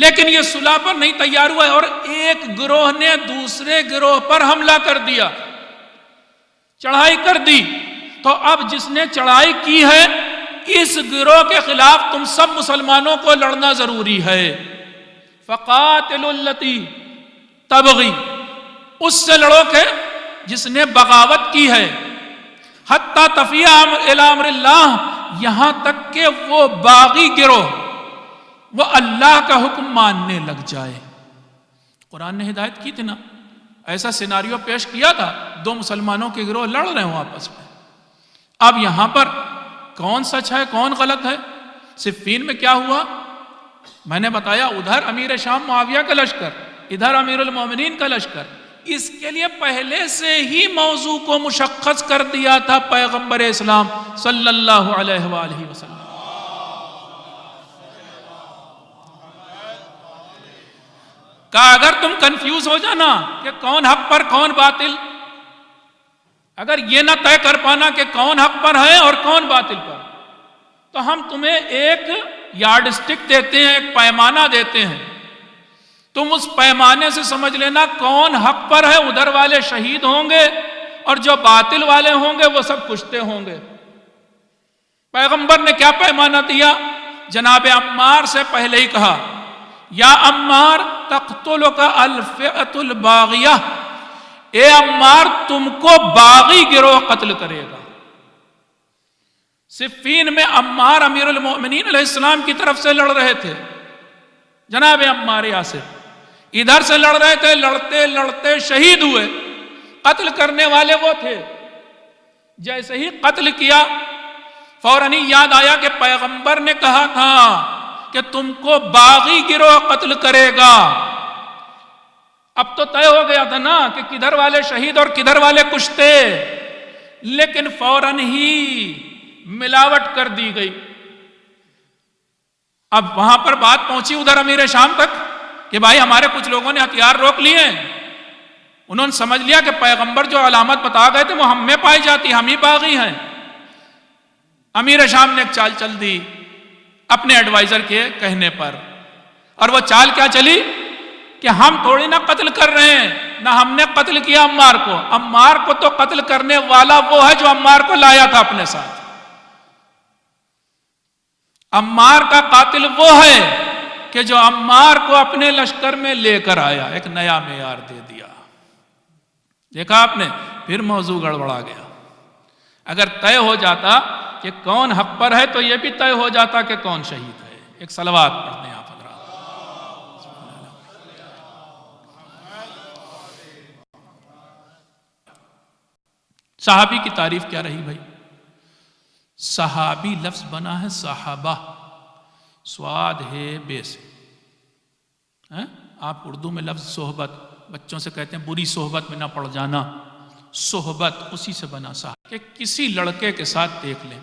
لیکن یہ صلح پر نہیں تیار ہوا ہے اور ایک گروہ نے دوسرے گروہ پر حملہ کر دیا، چڑھائی کر دی، تو اب جس نے چڑھائی کی ہے اس گروہ کے خلاف تم سب مسلمانوں کو لڑنا ضروری ہے. فَقَاتِلُوا الَّتِي تَبْغِي، اس سے لڑو کہ جس نے بغاوت کی ہے، حَتَّى تَفِيَ إِلَى أَمْرِ اللَّهِ، یہاں تک کہ وہ باغی گروہ وہ اللہ کا حکم ماننے لگ جائے. قرآن نے ہدایت کی تھی نا، ایسا سیناریو پیش کیا تھا، دو مسلمانوں کے گروہ لڑ رہے ہوں آپس میں. اب یہاں پر کون سچ ہے کون غلط ہے؟ صفین میں کیا ہوا میں نے بتایا، ادھر امیر شام معاویہ کا لشکر، ادھر امیر المومنین کا لشکر. اس کے لیے پہلے سے ہی موضوع کو مشخص کر دیا تھا پیغمبر اسلام صلی اللہ علیہ وآلہ وسلم. کہا اگر تم کنفیوز ہو جانا کہ کون حق پر کون باطل، اگر یہ نہ طے کر پانا کہ کون حق پر ہے اور کون باطل پر، تو ہم تمہیں ایک یارڈ سٹک دیتے ہیں، ایک پیمانہ دیتے ہیں. تم اس پیمانے سے سمجھ لینا کون حق پر ہے، ادھر والے شہید ہوں گے اور جو باطل والے ہوں گے وہ سب کشتے ہوں گے۔ پیغمبر نے کیا پیمانہ دیا؟ جناب عمار سے پہلے ہی کہا یا عمار تقتلک الفئۃ الباغیہ، اے عمار تم کو باغی گروہ قتل کرے گا۔ صفین میں عمار امیر المؤمنین علیہ السلام کی طرف سے لڑ رہے تھے، جناب عمار یاسر ادھر سے لڑ رہے تھے، لڑتے لڑتے شہید ہوئے، قتل کرنے والے وہ تھے۔ جیسے ہی قتل کیا فوراً ہی یاد آیا کہ پیغمبر نے کہا تھا کہ تم کو باغی گروہ قتل کرے گا۔ اب تو طے ہو گیا تھا نا کہ کدھر والے شہید اور کدھر والے کشتے، لیکن فوراً ہی ملاوٹ کر دی گئی۔ اب وہاں پر بات پہنچی ادھر امیر شام تک کہ بھائی ہمارے کچھ لوگوں نے ہتھیار روک لیے، انہوں نے سمجھ لیا کہ پیغمبر جو علامت بتا گئے تھے وہ ہم میں پائی جاتی، ہم ہی باغی ہیں۔ امیر شام نے ایک چال چل دی اپنے ایڈوائزر کے کہنے پر، اور وہ چال کیا چلی کہ ہم تھوڑی نہ قتل کر رہے ہیں، نہ ہم نے قتل کیا عمار کو، عمار کو تو قتل کرنے والا وہ ہے جو عمار کو لایا تھا اپنے ساتھ۔ عمار کا قاتل وہ ہے کہ جو عمار کو اپنے لشکر میں لے کر آیا، ایک نیا معیار دے دیا۔ دیکھا آپ نے، پھر موضوع گڑبڑا گیا۔ اگر طے ہو جاتا کہ کون حق پر ہے تو یہ بھی طے ہو جاتا کہ کون شہید ہے۔ ایک صلوات پڑھتے ہیں آپ حضرات۔ صحابی کی تعریف کیا رہی بھائی؟ صحابی لفظ بنا ہے صحابہ، سواد ہے بے سے۔ آپ اردو میں لفظ صحبت، بچوں سے کہتے ہیں بری صحبت میں نہ پڑ جانا، صحبت اسی سے بنا صاحب کہ کسی لڑکے کے ساتھ دیکھ لیں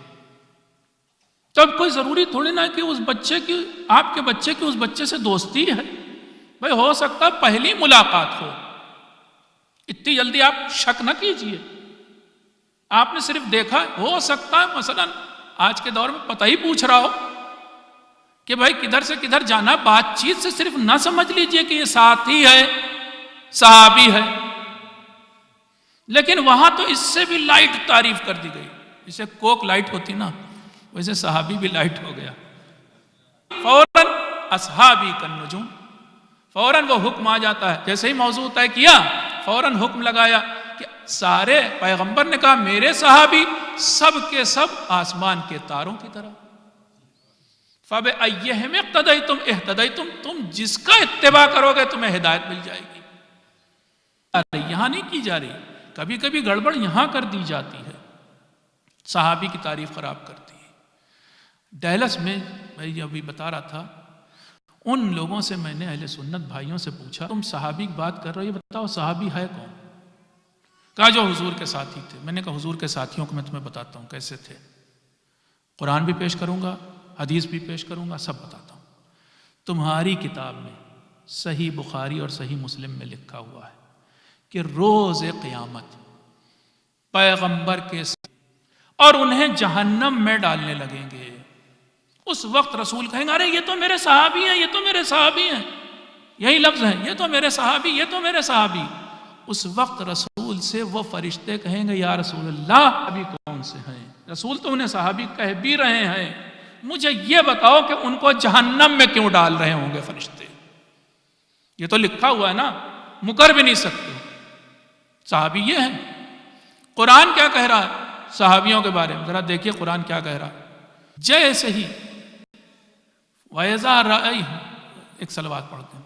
تب کوئی ضروری تھوڑی نہ کہ اس بچے کی، آپ کے بچے کی اس بچے سے دوستی ہے۔ بھائی ہو سکتا پہلی ملاقات ہو، اتنی جلدی آپ شک نہ کیجئے، آپ نے صرف دیکھا، ہو سکتا ہے مثلا آج کے دور میں پتہ ہی پوچھ رہا ہو کہ بھائی کدھر سے کدھر جانا، بات چیت سے صرف نہ سمجھ لیجئے کہ یہ ساتھی ہے، صحابی ہے۔ لیکن وہاں تو اس سے بھی لائٹ تعریف کر دی گئی، جسے کوک لائٹ ہوتی نا ویسے صحابی بھی لائٹ ہو گیا۔ فوراً اصحابی کالنجوم، فوراً وہ حکم آ جاتا ہے، جیسے ہی موضوع طے کیا فوراً حکم لگایا کہ سارے، پیغمبر نے کہا میرے صحابی سب کے سب آسمان کے تاروں کی طرح۔ فَبِأَيِّهِمْ اقْتَدَيْتُمْ اهْتَدَيْتُمْ، تم جس کا اتباع کرو گے تمہیں ہدایت مل جائے گی۔ یہاں نہیں کی جا رہی، کبھی کبھی گڑبڑ یہاں کر دی جاتی ہے، صحابی کی تعریف خراب کرتی ہے۔ ڈیلس میں میں ابھی بتا رہا تھا، ان لوگوں سے میں نے اہل سنت بھائیوں سے پوچھا تم صحابی کی بات کر رہے ہو، یہ بتاؤ صحابی ہے کون؟ کہا جو حضور کے ساتھی تھے۔ میں نے کہا حضور کے ساتھیوں کو میں تمہیں بتاتا ہوں کیسے تھے، قرآن بھی پیش کروں گا، حدیث بھی پیش کروں گا، سب بتاتا ہوں۔ تمہاری کتاب میں صحیح بخاری اور صحیح مسلم میں لکھا ہوا ہے کہ روز قیامت پیغمبر کے ساتھ اور انہیں جہنم میں ڈالنے لگیں گے۔ اس وقت رسول کہیں گے ارے یہ تو میرے صحابی ہیں، یہ تو میرے صحابی ہیں، یہی لفظ ہیں، یہ تو میرے صحابی، یہ تو میرے صحابی۔ اس وقت رسول سے وہ فرشتے کہیں گے یا رسول اللہ ابھی کون سے ہیں؟ رسول تو انہیں صحابی کہہ بھی رہے ہیں، مجھے یہ بتاؤ کہ ان کو جہنم میں کیوں ڈال رہے ہوں گے فرشتے؟ یہ تو لکھا ہوا ہے نا، مکر بھی نہیں سکتے۔ صحابی یہ ہیں۔ قرآن کیا کہہ رہا ہے صحابیوں کے بارے میں؟ ذرا دیکھیے قرآن کیا کہہ رہا ہے۔ جیسے ہی وَإِذَا رَأَيْهُمْ، ایک صلوات پڑھتے ہیں۔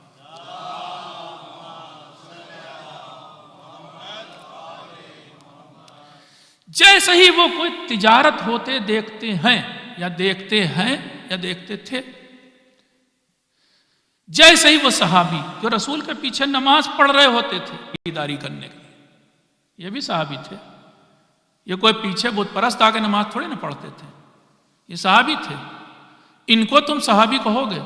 جیسے ہی وہ کوئی تجارت ہوتے دیکھتے ہیں یا دیکھتے ہیں یا دیکھتے تھے، جیسے ہی وہ صحابی جو رسول کے پیچھے نماز پڑھ رہے ہوتے تھے خریداری کرنے کے لیے، یہ بھی صحابی تھے، یہ کوئی پیچھے بت پرست آ کے نماز تھوڑے نہ پڑھتے تھے، یہ صحابی تھے۔ ان کو تم صحابی کہو گے؟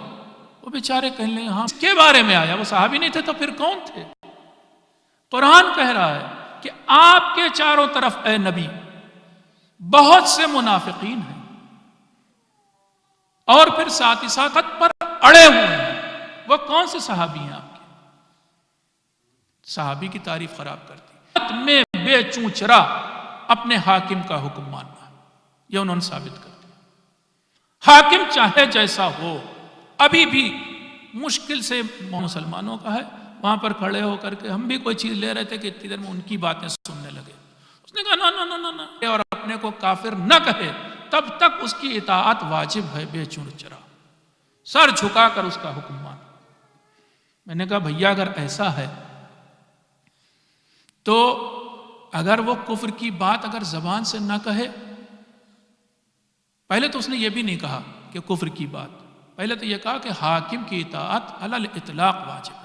وہ بیچارے کہنے لیں ہاں، اس کے بارے میں آیا، وہ صحابی نہیں تھے تو پھر کون تھے؟ قرآن کہہ رہا ہے کہ آپ کے چاروں طرف اے نبی بہت سے منافقین ہیں اور پھر ساتھ ہی ساتھ پر اڑے ہوئے ہیں۔ وہ کون سے صحابی ہیں آپ کے؟ صحابی کی تعریف خراب کر دی. میں بے چونچرا اپنے حاکم کا حکم ماننا، یہ انہوں نے ثابت کر دیا. حاکم چاہے جیسا ہو، ابھی بھی مشکل سے مسلمانوں کا ہے، وہاں پر کھڑے ہو کر کے ہم بھی کوئی چیز لے رہے تھے کہ اتنی دیر میں ان کی باتیں سننے لگے. اس نے کہا نا اور اپنے کو کافر نہ کہے تب تک اس کی اطاعت واجب ہے بے چونچرا، سر جھکا کر اس کا حکم مان. میں نے کہا بھیا اگر ایسا ہے تو اگر وہ کفر کی بات اگر زبان سے نہ کہے، پہلے تو اس نے یہ بھی نہیں کہا کہ کفر کی بات، پہلے تو یہ کہا کہ حاکم کی اطاعت علی الاطلاق واجب.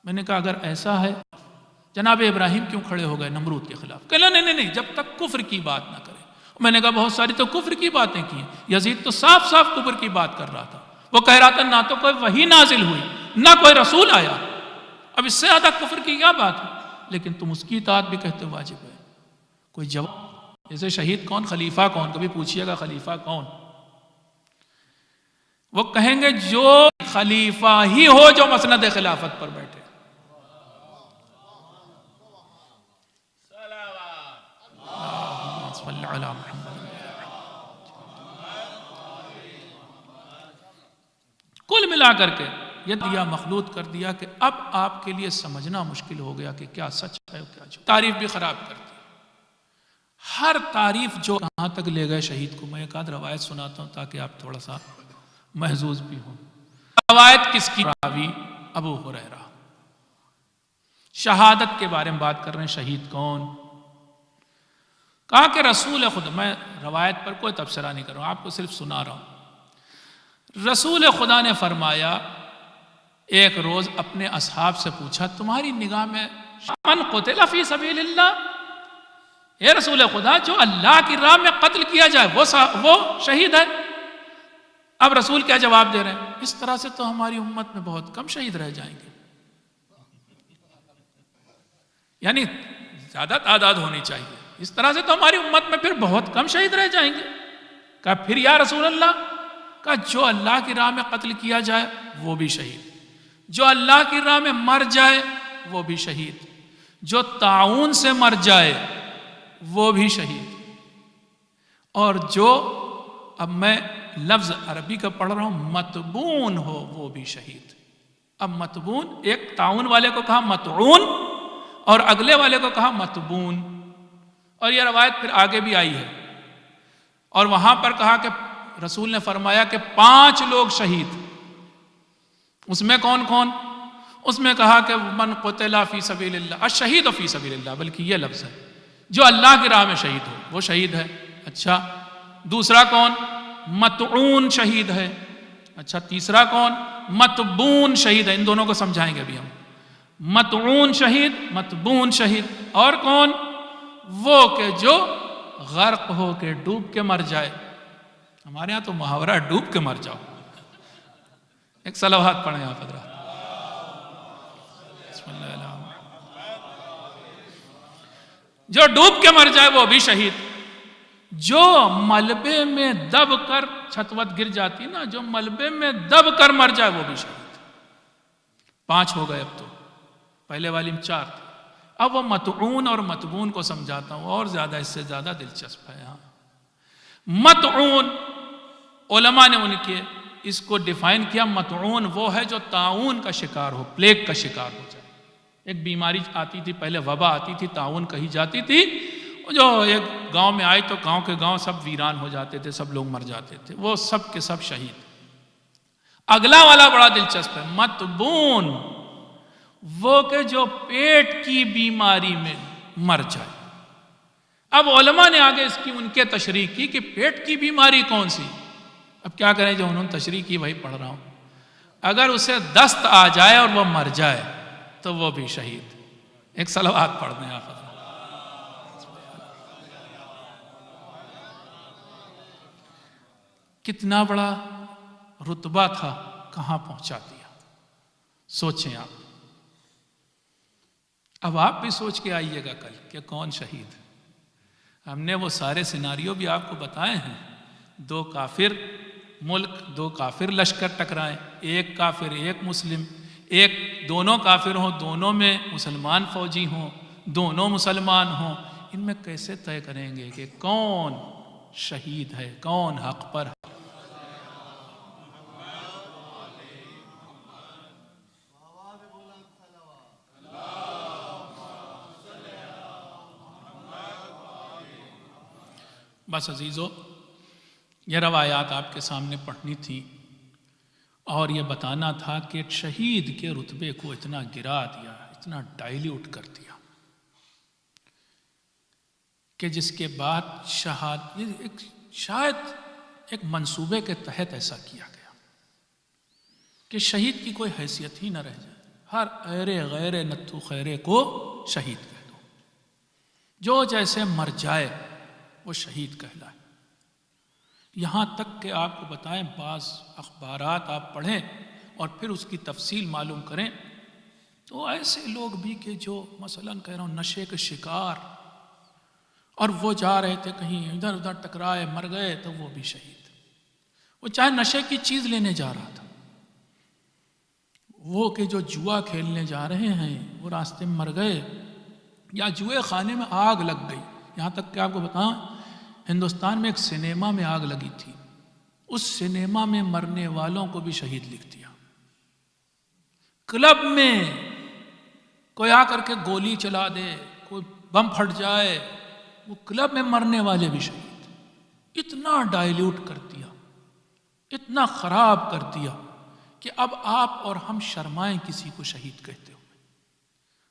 میں نے کہا اگر ایسا ہے، جناب ابراہیم کیوں کھڑے ہو گئے نمرود کے خلاف؟ کہ نہیں جب تک کفر کی بات نہ کرے. میں نے کہا بہت ساری تو کفر کی باتیں کی ہیں، یزید تو صاف صاف کفر کی بات کر رہا تھا. وہ کہہ رہا تھا نہ تو کوئی وحی نازل ہوئی نہ کوئی رسول آیا، اب اس سے زیادہ کفر کی کیا بات ہے؟ لیکن تم اس کی اطاعت بھی کہتے ہو واجب ہے. کوئی جواب؟ جیسے شہید کون، خلیفہ کون، کبھی پوچھئے گا خلیفہ کون؟ وہ کہیں گے جو خلیفہ ہی ہو جو مسند خلافت پر بیٹھے. کل ملا کر کے یہ دیا مخلوط کر دیا کہ اب آپ کے لیے سمجھنا مشکل ہو گیا کہ کیا سچ ہے کیا جھوٹ. تعریف بھی خراب کر دی. ہر تعریف جو کہاں تک لے گئے شہید کو. میں ایک آدھ روایت سناتا ہوں تاکہ آپ تھوڑا سا محظوظ بھی ہوں. روایت کس کی؟ راوی ابو ہریرہ. شہادت کے بارے میں بات کر رہے ہیں، شہید کون؟ کہا کہ رسول خدا، میں روایت پر کوئی تبصرہ نہیں کر رہا ہوں، آپ کو صرف سنا رہا ہوں. رسول خدا نے فرمایا، ایک روز اپنے اصحاب سے پوچھا تمہاری نگاہ میں من قتل فی سبیل اللہ، اے رسول خدا جو اللہ کی راہ میں قتل کیا جائے وہ شہید ہے؟ اب رسول کیا جواب دے رہے ہیں؟ اس طرح سے تو ہماری امت میں بہت کم شہید رہ جائیں گے، یعنی زیادہ تعداد ہونی چاہیے، اس طرح سے تو ہماری امت میں پھر بہت کم شہید رہ جائیں گے. کہا پھر یا رسول اللہ؟ کہا جو اللہ کی راہ میں قتل کیا جائے وہ بھی شہید، جو اللہ کی راہ میں مر جائے وہ بھی شہید، جو طاعون سے مر جائے وہ بھی شہید، اور جو، اب میں لفظ عربی کا پڑھ رہا ہوں، مطبون ہو وہ بھی شہید. اب مطبون، ایک طاعون والے کو کہا مطعون اور اگلے والے کو کہا مطبون، اور یہ روایت پھر آگے بھی آئی ہے. اور وہاں پر کہا کہ رسول نے فرمایا کہ 5 لوگ شہید. اس میں کون کون؟ اس میں کہا کہ من قتل فی سبیل اللہ، الشہید فی سبیل اللہ، بلکہ یہ لفظ ہے، جو اللہ کی راہ میں شہید ہو وہ شہید ہے. اچھا دوسرا کون؟ مطعون شہید ہے. اچھا تیسرا کون؟ مطبون شہید ہے. ان دونوں کو سمجھائیں گے ابھی ہم. مطعون شہید، مطبون شہید. اور کون؟ وہ کہ جو غرق ہو کے ڈوب کے مر جائے. ہمارے ہاں تو محاورہ ڈوب کے مر جاؤ. ایک صلوات پڑھیں آپ حضرات. بسم اللہ الرحمن الرحیم. جو ڈوب کے مر جائے وہ بھی شہید. جو ملبے میں دب کر چھتوت گر جاتی نا، جو ملبے میں دب کر مر جائے وہ بھی شہید. 5 ہو گئے اب تو، پہلے والی میں 4 تھے. اب وہ مطعون اور مطبون کو سمجھاتا ہوں، اور زیادہ اس سے زیادہ دلچسپ ہے. ہاں مطعون، علماء نے ان کے اس کو ڈیفائن کیا، مطعون وہ ہے جو طاعون کا شکار ہو، پلیگ کا شکار ہو جائے. ایک بیماری آتی تھی پہلے، وبا آتی تھی، طاعون کہی جاتی تھی، جو ایک گاؤں میں آئی تو گاؤں کے گاؤں سب ویران ہو جاتے تھے، سب لوگ مر جاتے تھے، وہ سب کے سب شہید. اگلا والا بڑا دلچسپ ہے، مطبون وہ کہ جو پیٹ کی بیماری میں مر جائے. اب علماء نے آگے اس کی ان کے تشریح کی کہ پیٹ کی بیماری کون سی. اب کیا کریں، جو انہوں نے تشریح کی وہی پڑھ رہا ہوں. اگر اسے دست آ جائے اور وہ مر جائے تو وہ بھی شہید. ایک صلوات پڑھ دیں آپ. کتنا بڑا رتبہ تھا، کہاں پہنچا دیا. سوچیں آپ. اب آپ بھی سوچ کے آئیے گا کل کہ کون شہید. ہم نے وہ سارے سیناریو بھی آپ کو بتائے ہیں. 2 کافر ملک، 2 کافر لشکر ٹکرائیں، ایک کافر ایک مسلم، ایک دونوں کافر ہوں، دونوں میں مسلمان فوجی ہوں، دونوں مسلمان ہوں، ان میں کیسے طے کریں گے کہ کون شہید ہے، کون حق پر ہے؟ بس عزیزو، یہ روایات آپ کے سامنے پڑھنی تھی اور یہ بتانا تھا کہ شہید کے رتبے کو اتنا گرا دیا، اتنا ڈائلیوٹ کر دیا کہ جس کے بعد شاید ایک منصوبے کے تحت ایسا کیا گیا کہ شہید کی کوئی حیثیت ہی نہ رہ جائے، ہر ایرے غیر نتھو خیرے کو شہید کہہ دو، جو جیسے مر جائے وہ شہید کہلائے۔ یہاں تک کہ آپ کو بتائیں، بعض اخبارات آپ پڑھیں اور پھر اس کی تفصیل معلوم کریں تو ایسے لوگ بھی کہ جو مثلاً کہہ رہا ہوں نشے کے شکار، اور وہ جا رہے تھے کہیں ادھر ادھر ٹکرائے مر گئے تو وہ بھی شہید، وہ چاہے نشے کی چیز لینے جا رہا تھا، وہ کہ جو جوا کھیلنے جا رہے ہیں وہ راستے میں مر گئے، یا جوئے خانے میں آگ لگ گئی۔ یہاں تک کہ آپ کو بتاؤں، ہندوستان میں ایک سنیما میں آگ لگی تھی، اس سنیما میں مرنے والوں کو بھی شہید لکھ دیا۔ کلب میں کوئی آ کر کے گولی چلا دے، کوئی بم پھٹ جائے، وہ کلب میں مرنے والے بھی شہید۔ اتنا ڈائلیوٹ کر دیا، اتنا خراب کر دیا کہ اب آپ اور ہم شرمائیں کسی کو شہید کہتے ہوئے۔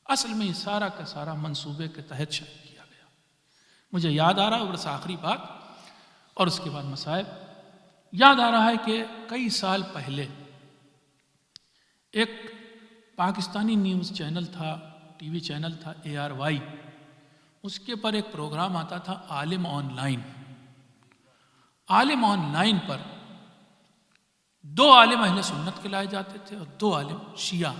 اصل میں یہ سارا کا سارا منصوبے کے تحت شہید کیا گیا۔ مجھے یاد آ رہا ہے، بس آخری بات اور اس کے بعد مسائل یاد آ رہا ہے کہ کئی سال پہلے ایک پاکستانی نیوز چینل تھا، ٹی وی چینل تھا ARY، اس کے پر ایک پروگرام آتا تھا عالم on line. Alam on line پر 2 عالم اہل سنت کے لائے جاتے تھے اور 2 عالم شیعہ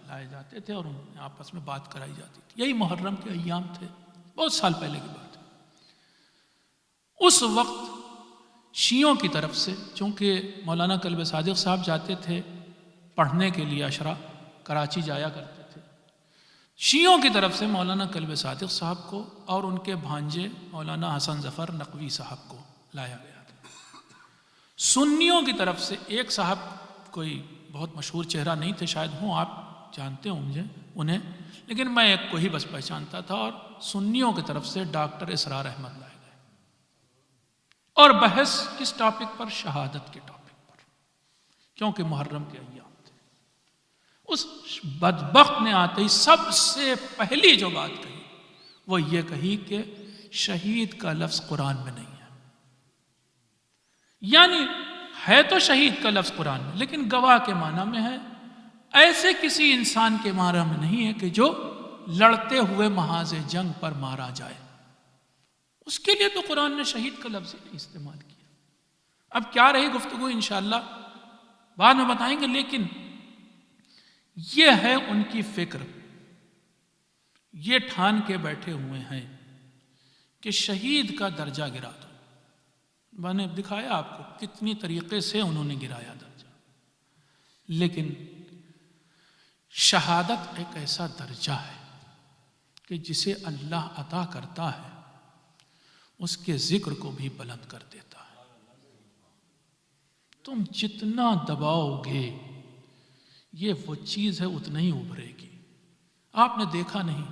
لائے جاتے تھے اور ان میں آپس میں بات کرائی جاتی تھی۔ یہی محرم کے ایام تھے، بہت سال پہلے کی بات ہے۔ اس وقت شیعوں کی طرف سے، چونکہ مولانا کلب صادق صاحب جاتے تھے پڑھنے کے لیے، اشرا کراچی جایا کرتے تھے، شیعوں کی طرف سے مولانا کلب صادق صاحب کو اور ان کے بھانجے مولانا حسن ظفر نقوی صاحب کو لایا گیا تھا۔ سنیوں کی طرف سے ایک صاحب، کوئی بہت مشہور چہرہ نہیں تھے، شاید ہوں آپ جانتے ہوں مجھے انہیں، لیکن میں ایک کو ہی بس پہچانتا تھا، اور سنیوں کی طرف سے ڈاکٹر اسرار احمد لائے گئے، اور بحث کس ٹاپک پر؟ شہادت کے ٹاپک پر، کیونکہ محرم کے ایام تھے۔ اس بدبخت نے آتے ہی سب سے پہلی جو بات کہی وہ یہ کہی کہ شہید کا لفظ قرآن میں نہیں ہے۔ یعنی ہے تو شہید کا لفظ قرآن میں، لیکن گواہ کے معنی میں ہے، ایسے کسی انسان کے معنی میں نہیں ہے کہ جو لڑتے ہوئے محاذ جنگ پر مارا جائے۔ اس کے لیے تو قرآن نے شہید کا لفظ نہیں استعمال کیا۔ اب کیا رہی گفتگو انشاءاللہ بعد میں بتائیں گے، لیکن یہ ہے ان کی فکر، یہ ٹھان کے بیٹھے ہوئے ہیں کہ شہید کا درجہ گرا دو۔ میں نے دکھایا آپ کو کتنی طریقے سے انہوں نے گرایا درجہ، لیکن شہادت ایک ایسا درجہ ہے کہ جسے اللہ عطا کرتا ہے اس کے ذکر کو بھی بلند کر دیتا ہے۔ تم جتنا دباؤ گے یہ وہ چیز ہے اتنا ہی ابھرے گی۔ آپ نے دیکھا نہیں،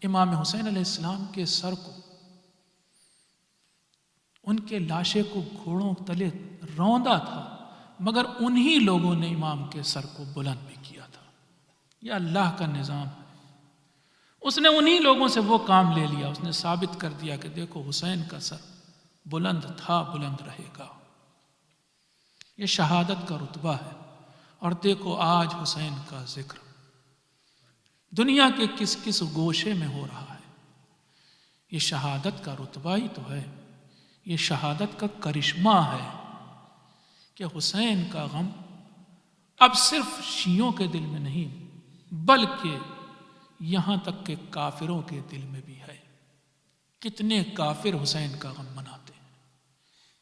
امام حسین علیہ السلام کے سر کو، ان کے لاشے کو گھوڑوں تلے روندا تھا، مگر انہی لوگوں نے امام کے سر کو بلند بھی کیا تھا۔ یہ اللہ کا نظام ہے، اس نے انہی لوگوں سے وہ کام لے لیا، اس نے ثابت کر دیا کہ دیکھو حسین کا سر بلند تھا، بلند رہے گا۔ یہ شہادت کا رتبہ ہے، اور دیکھو آج حسین کا ذکر دنیا کے کس کس گوشے میں ہو رہا ہے۔ یہ شہادت کا رتبہ ہی تو ہے، یہ شہادت کا کرشمہ ہے کہ حسین کا غم اب صرف شیعوں کے دل میں نہیں بلکہ یہاں تک کہ کافروں کے دل میں بھی ہے۔ کتنے کافر حسین کا غم مناتے ہیں،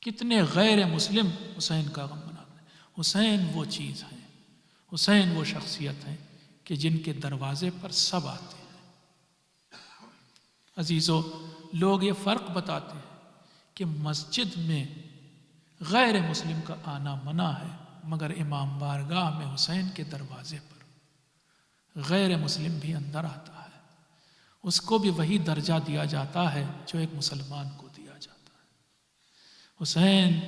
کتنے غیر مسلم حسین کا غم مناتے ہیں۔ حسین وہ چیز ہے، حسین وہ شخصیت ہے کہ جن کے دروازے پر سب آتے ہیں۔ عزیزو، لوگ یہ فرق بتاتے ہیں کہ مسجد میں غیر مسلم کا آنا منع ہے، مگر امام بارگاہ میں حسین کے دروازے پر غیر مسلم بھی اندر آتا ہے، اس کو بھی وہی درجہ دیا جاتا ہے جو ایک مسلمان کو دیا جاتا ہے۔ حسین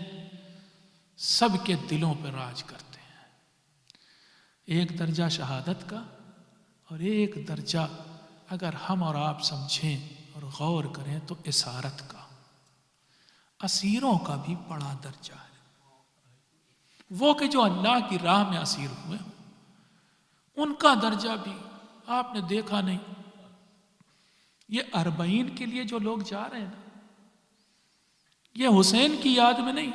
سب کے دلوں پر راج کرتے ہیں، ایک درجہ شہادت کا اور ایک درجہ اگر ہم اور آپ سمجھیں اور غور کریں تو اسارت کا، اسیروں کا بھی بڑا درجہ ہے۔ وہ کہ جو اللہ کی راہ میں اسیر ہوئے ہوں، ان کا درجہ بھی آپ نے دیکھا نہیں۔ یہ 40 کے لیے جو لوگ جا رہے ہیں نا، یہ حسین کی یاد میں نہیں،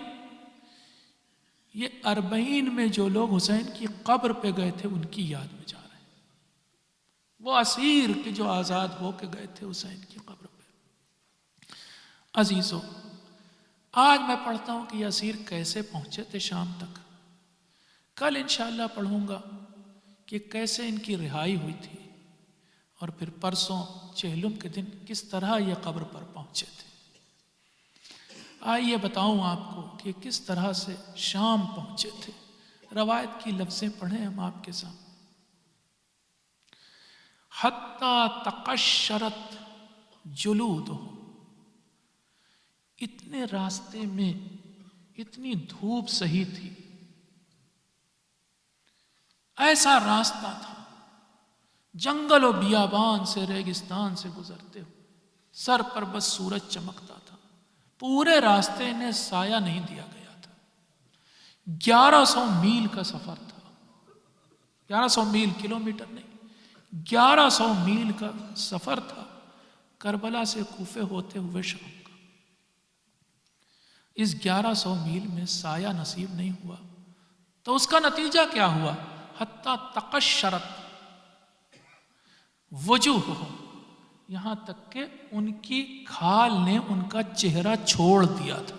یہ 40 میں جو لوگ حسین کی قبر پہ گئے تھے ان کی یاد میں جا رہے ہیں، وہ اسیر کے جو آزاد ہو کے گئے تھے حسین کی قبر پہ۔ عزیزو، آج میں پڑھتا ہوں کہ یہ اسیر کیسے پہنچے تھے شام تک، کل انشاءاللہ پڑھوں گا کہ کیسے ان کی رہائی ہوئی تھی، اور پھر پرسوں چہلم کے دن کس طرح یہ قبر پر پہنچے تھے۔ آئیے بتاؤں آپ کو کہ کس طرح سے شام پہنچے تھے۔ روایت کی لفظیں پڑھیں ہم آپ کے سامنے۔ حتیٰ تقشرت جلودہم، اتنے راستے میں اتنی دھوپ سہی تھی، ایسا راستہ تھا جنگل و بیابان سے، ریگستان سے گزرتے ہو، سر پر بس سورج چمکتا تھا، پورے راستے انہیں سایہ نہیں دیا گیا تھا۔ 1100 میل کا سفر تھا، 1100 میل کلومیٹر نہیں، 1100 میل کا سفر تھا کربلا سے کوفے ہوتے ہوئے شام کا۔ اس 1100 میل میں سایہ نصیب نہیں ہوا تو اس کا نتیجہ کیا ہوا؟ حتیٰ تقشرت وجوہہم، یہاں تک کہ ان کی کھال نے ان کا چہرہ چھوڑ دیا تھا۔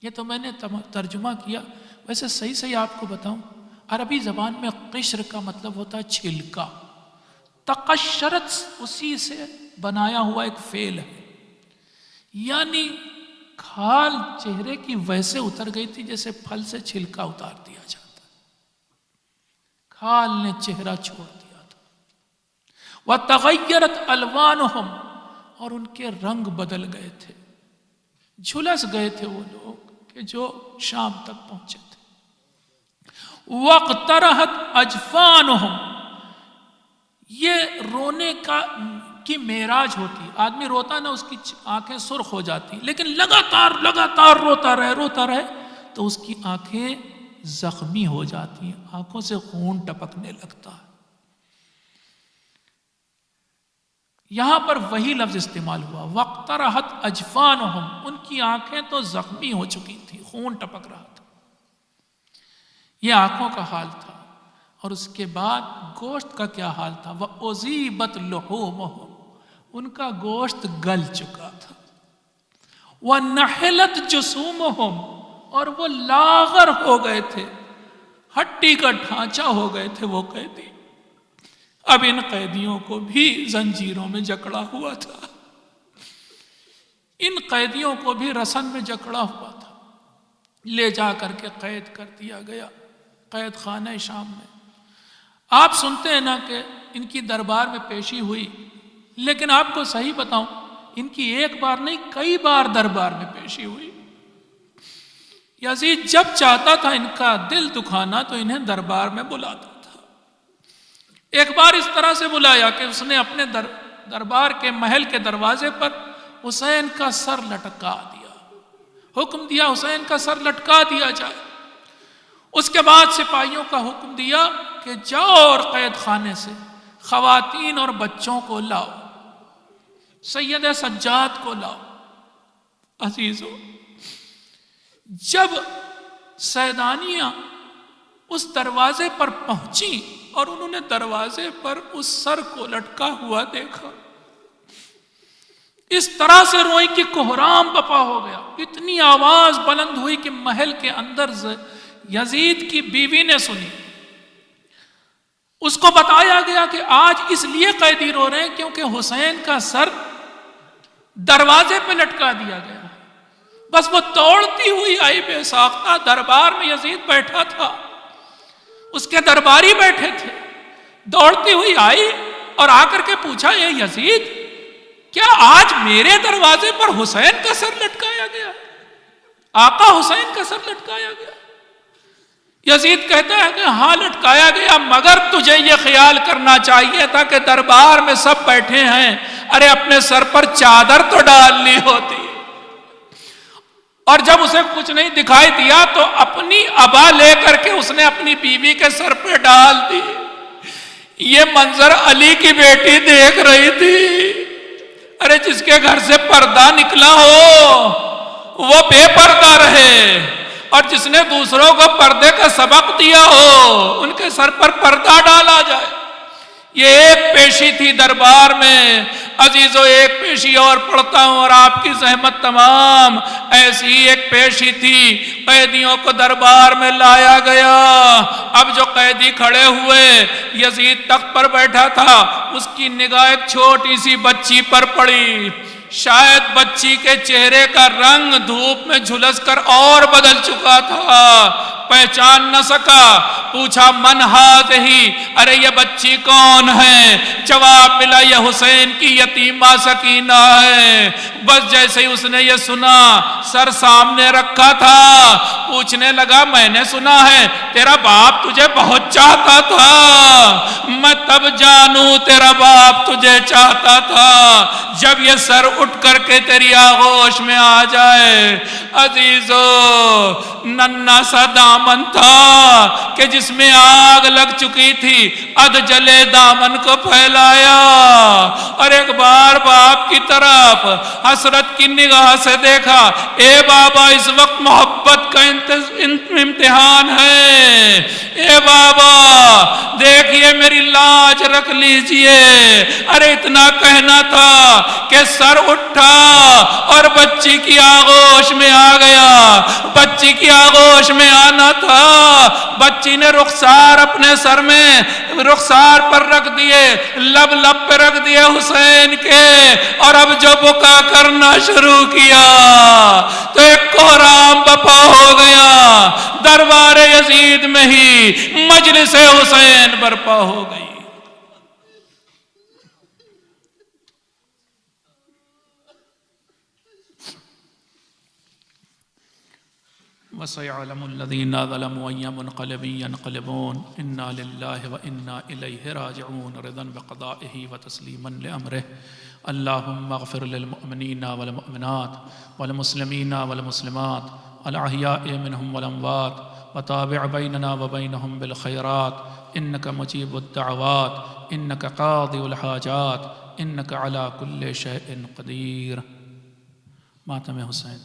یہ تو میں نے ترجمہ کیا، ویسے صحیح آپ کو بتاؤں، عربی زبان میں قشر کا مطلب ہوتا ہے چھلکا، تقشرت اسی سے بنایا ہوا ایک فعل ہے، یعنی کھال چہرے کی ویسے اتر گئی تھی جیسے پھل سے چھلکا اتار دیا جاتا ہے، کھال نے چہرہ چھوڑ دیا تھا۔ وَتَغَيَّرَتْ أَلْوَانُهُمْ، اور ان کے رنگ بدل گئے تھے، جھلس گئے تھے وہ لوگ کہ جو شام تک پہنچے تھے۔ وَاقْتَرَحَتْ أَجْفَانُهُمْ، یہ رونے کی معراج ہوتی، آدمی روتا نا اس کی آنکھیں سرخ ہو جاتی، لیکن لگاتار روتا رہے تو اس کی آنکھیں زخمی ہو جاتی ہیں، آنکھوں سے خون ٹپکنے لگتا ہے۔ یہاں پر وہی لفظ استعمال ہوا، وَاقْتَرَحَتْ أَجْفَانُهُمْ، ان کی آنکھیں تو زخمی ہو چکی تھی، خون ٹپک رہا تھا۔ یہ آنکھوں کا حال تھا، اور اس کے بعد گوشت کا کیا حال تھا؟ وَأُذِيبَتْ لُحُومُهُمْ، ان کا گوشت گل چکا تھا۔ وَنَحِلَتْ جُسُومُهُمْ، اور وہ لاغر ہو گئے تھے، ہڈی کا ڈھانچہ ہو گئے تھے وہ قیدی۔ اب ان قیدیوں کو بھی زنجیروں میں جکڑا ہوا تھا، ان قیدیوں کو بھی رسن میں جکڑا ہوا تھا، لے جا کر کے قید کر دیا گیا قید خانہ شام میں۔ آپ سنتے ہیں نا کہ ان کی دربار میں پیشی ہوئی، لیکن آپ کو صحیح بتاؤں، ان کی ایک بار نہیں کئی بار دربار میں پیشی ہوئی۔ یزید جب چاہتا تھا ان کا دل دکھانا تو انہیں دربار میں بلاتا تھا۔ ایک بار اس طرح سے بلایا کہ اس نے اپنے دربار کے محل کے دروازے پر حسین کا سر لٹکا دیا، حکم دیا حسین کا سر لٹکا دیا جائے۔ اس کے بعد سپاہیوں کا حکم دیا کہ جاؤ اور قید خانے سے خواتین اور بچوں کو لاؤ، سید سجاد کو لاؤ۔ عزیزو، جب سیدانیاں اس دروازے پر پہنچی اور انہوں نے دروازے پر اس سر کو لٹکا ہوا دیکھا، اس طرح سے روئیں کہ کوہرام بپا ہو گیا، اتنی آواز بلند ہوئی کہ محل کے اندر یزید کی بیوی نے سنی۔ اس کو بتایا گیا کہ آج اس لیے قیدی رو رہے ہیں کیونکہ حسین کا سر دروازے پہ لٹکا دیا گیا. بس وہ دوڑتی ہوئی آئی بے ساختہ. دربار میں یزید بیٹھا تھا, اس کے درباری بیٹھے تھے. دوڑتی ہوئی آئی اور آ کر کے پوچھا, اے یزید, کیا آج میرے دروازے پر حسین کا سر لٹکایا گیا؟ آقا حسین کا سر لٹکایا گیا؟ یزید کہتا ہے کہ ہاں لٹکایا گیا, مگر تجھے یہ خیال کرنا چاہیے تھا کہ دربار میں سب بیٹھے ہیں, ارے اپنے سر پر چادر تو ڈالنی ہوتی. اور جب اسے کچھ نہیں دکھائی دیا تو اپنی عبا لے کر کے اس نے اپنی بیوی کے سر پہ ڈال دی. یہ منظر علی کی بیٹی دیکھ رہی تھی. ارے جس کے گھر سے پردہ نکلا ہو وہ بے پردہ رہے, اور جس نے دوسروں کو پردے کا سبق دیا ہو ان کے سر پر پردہ ڈالا جائے. یہ ایک پیشی تھی دربار میں. عزیزو, ایک پیشی اور پڑھتا ہوں اور آپ کی زحمت تمام. ایسی ایک پیشی تھی, قیدیوں کو دربار میں لایا گیا. اب جو قیدی کھڑے ہوئے, یزید تخت پر بیٹھا تھا, اس کی نگاہ ایک چھوٹی سی بچی پر پڑی. شاید بچی کے چہرے کا رنگ دھوپ میں جھلس کر اور بدل چکا تھا, پہچان نہ سکا. پوچھا من ہذہ, ارے یہ بچی کون ہے؟ جواب ملا یہ حسین کی یتیمہ سکینہ ہے. بس جیسے ہی اس نے یہ سنا, سر سامنے رکھا تھا, پوچھنے لگا, میں نے سنا ہے تیرا باپ تجھے بہت چاہتا تھا. میں تب جانوں تیرا باپ تجھے چاہتا تھا جب یہ سر اٹھ کر کے تیری آغوش میں آ جائے. عزیزو, ننھا سا دامن تھا کہ جس میں آگ لگ چکی تھی, ادھ جلے دامن کو پھیلایا اور ایک بار باپ کی طرف حسرت کی نگاہ سے دیکھا. اے بابا, اس وقت محبت کا امتحان ہے. اے بابا دیکھیے میری لاج رکھ لیجئے. ارے اتنا کہنا تھا کہ سر اٹھا اور بچی کی آغوش میں آ گیا. بچی کی آغوش میں آنا تھا, بچی نے رخسار اپنے سر میں رخسار پر رکھ دیے, لب لب پہ رکھ دیے حسین کے, اور اب جو بکا کرنا شروع کیا تو ایک کوہرام بپا ہو گیا. دربار یزید میں ہی مجلس حسین برپا ہو گئی. وَسَيَعْلَمُ الَّذِينَ ظَلَمُوا أَيَّ مُنْقَلَبٍ يَنْقَلِبُونَ إِنَّا لِلَّهِ وَإِنَّا إِلَيْهِ رَاجِعُونَ رِضًا بِقَضَائِهِ وَتَسْلِيمًا لِأَمْرِهِ. اللهم اغفر للمؤمنين والمؤمنات والمسلمين والمسلمات الأحياء منهم والأموات وتابع بيننا وبينهم بالخيرات إنك مجيب الدعوات إنك قاضي الحاجات إنك على كل شيء قدير. ماتم حسین.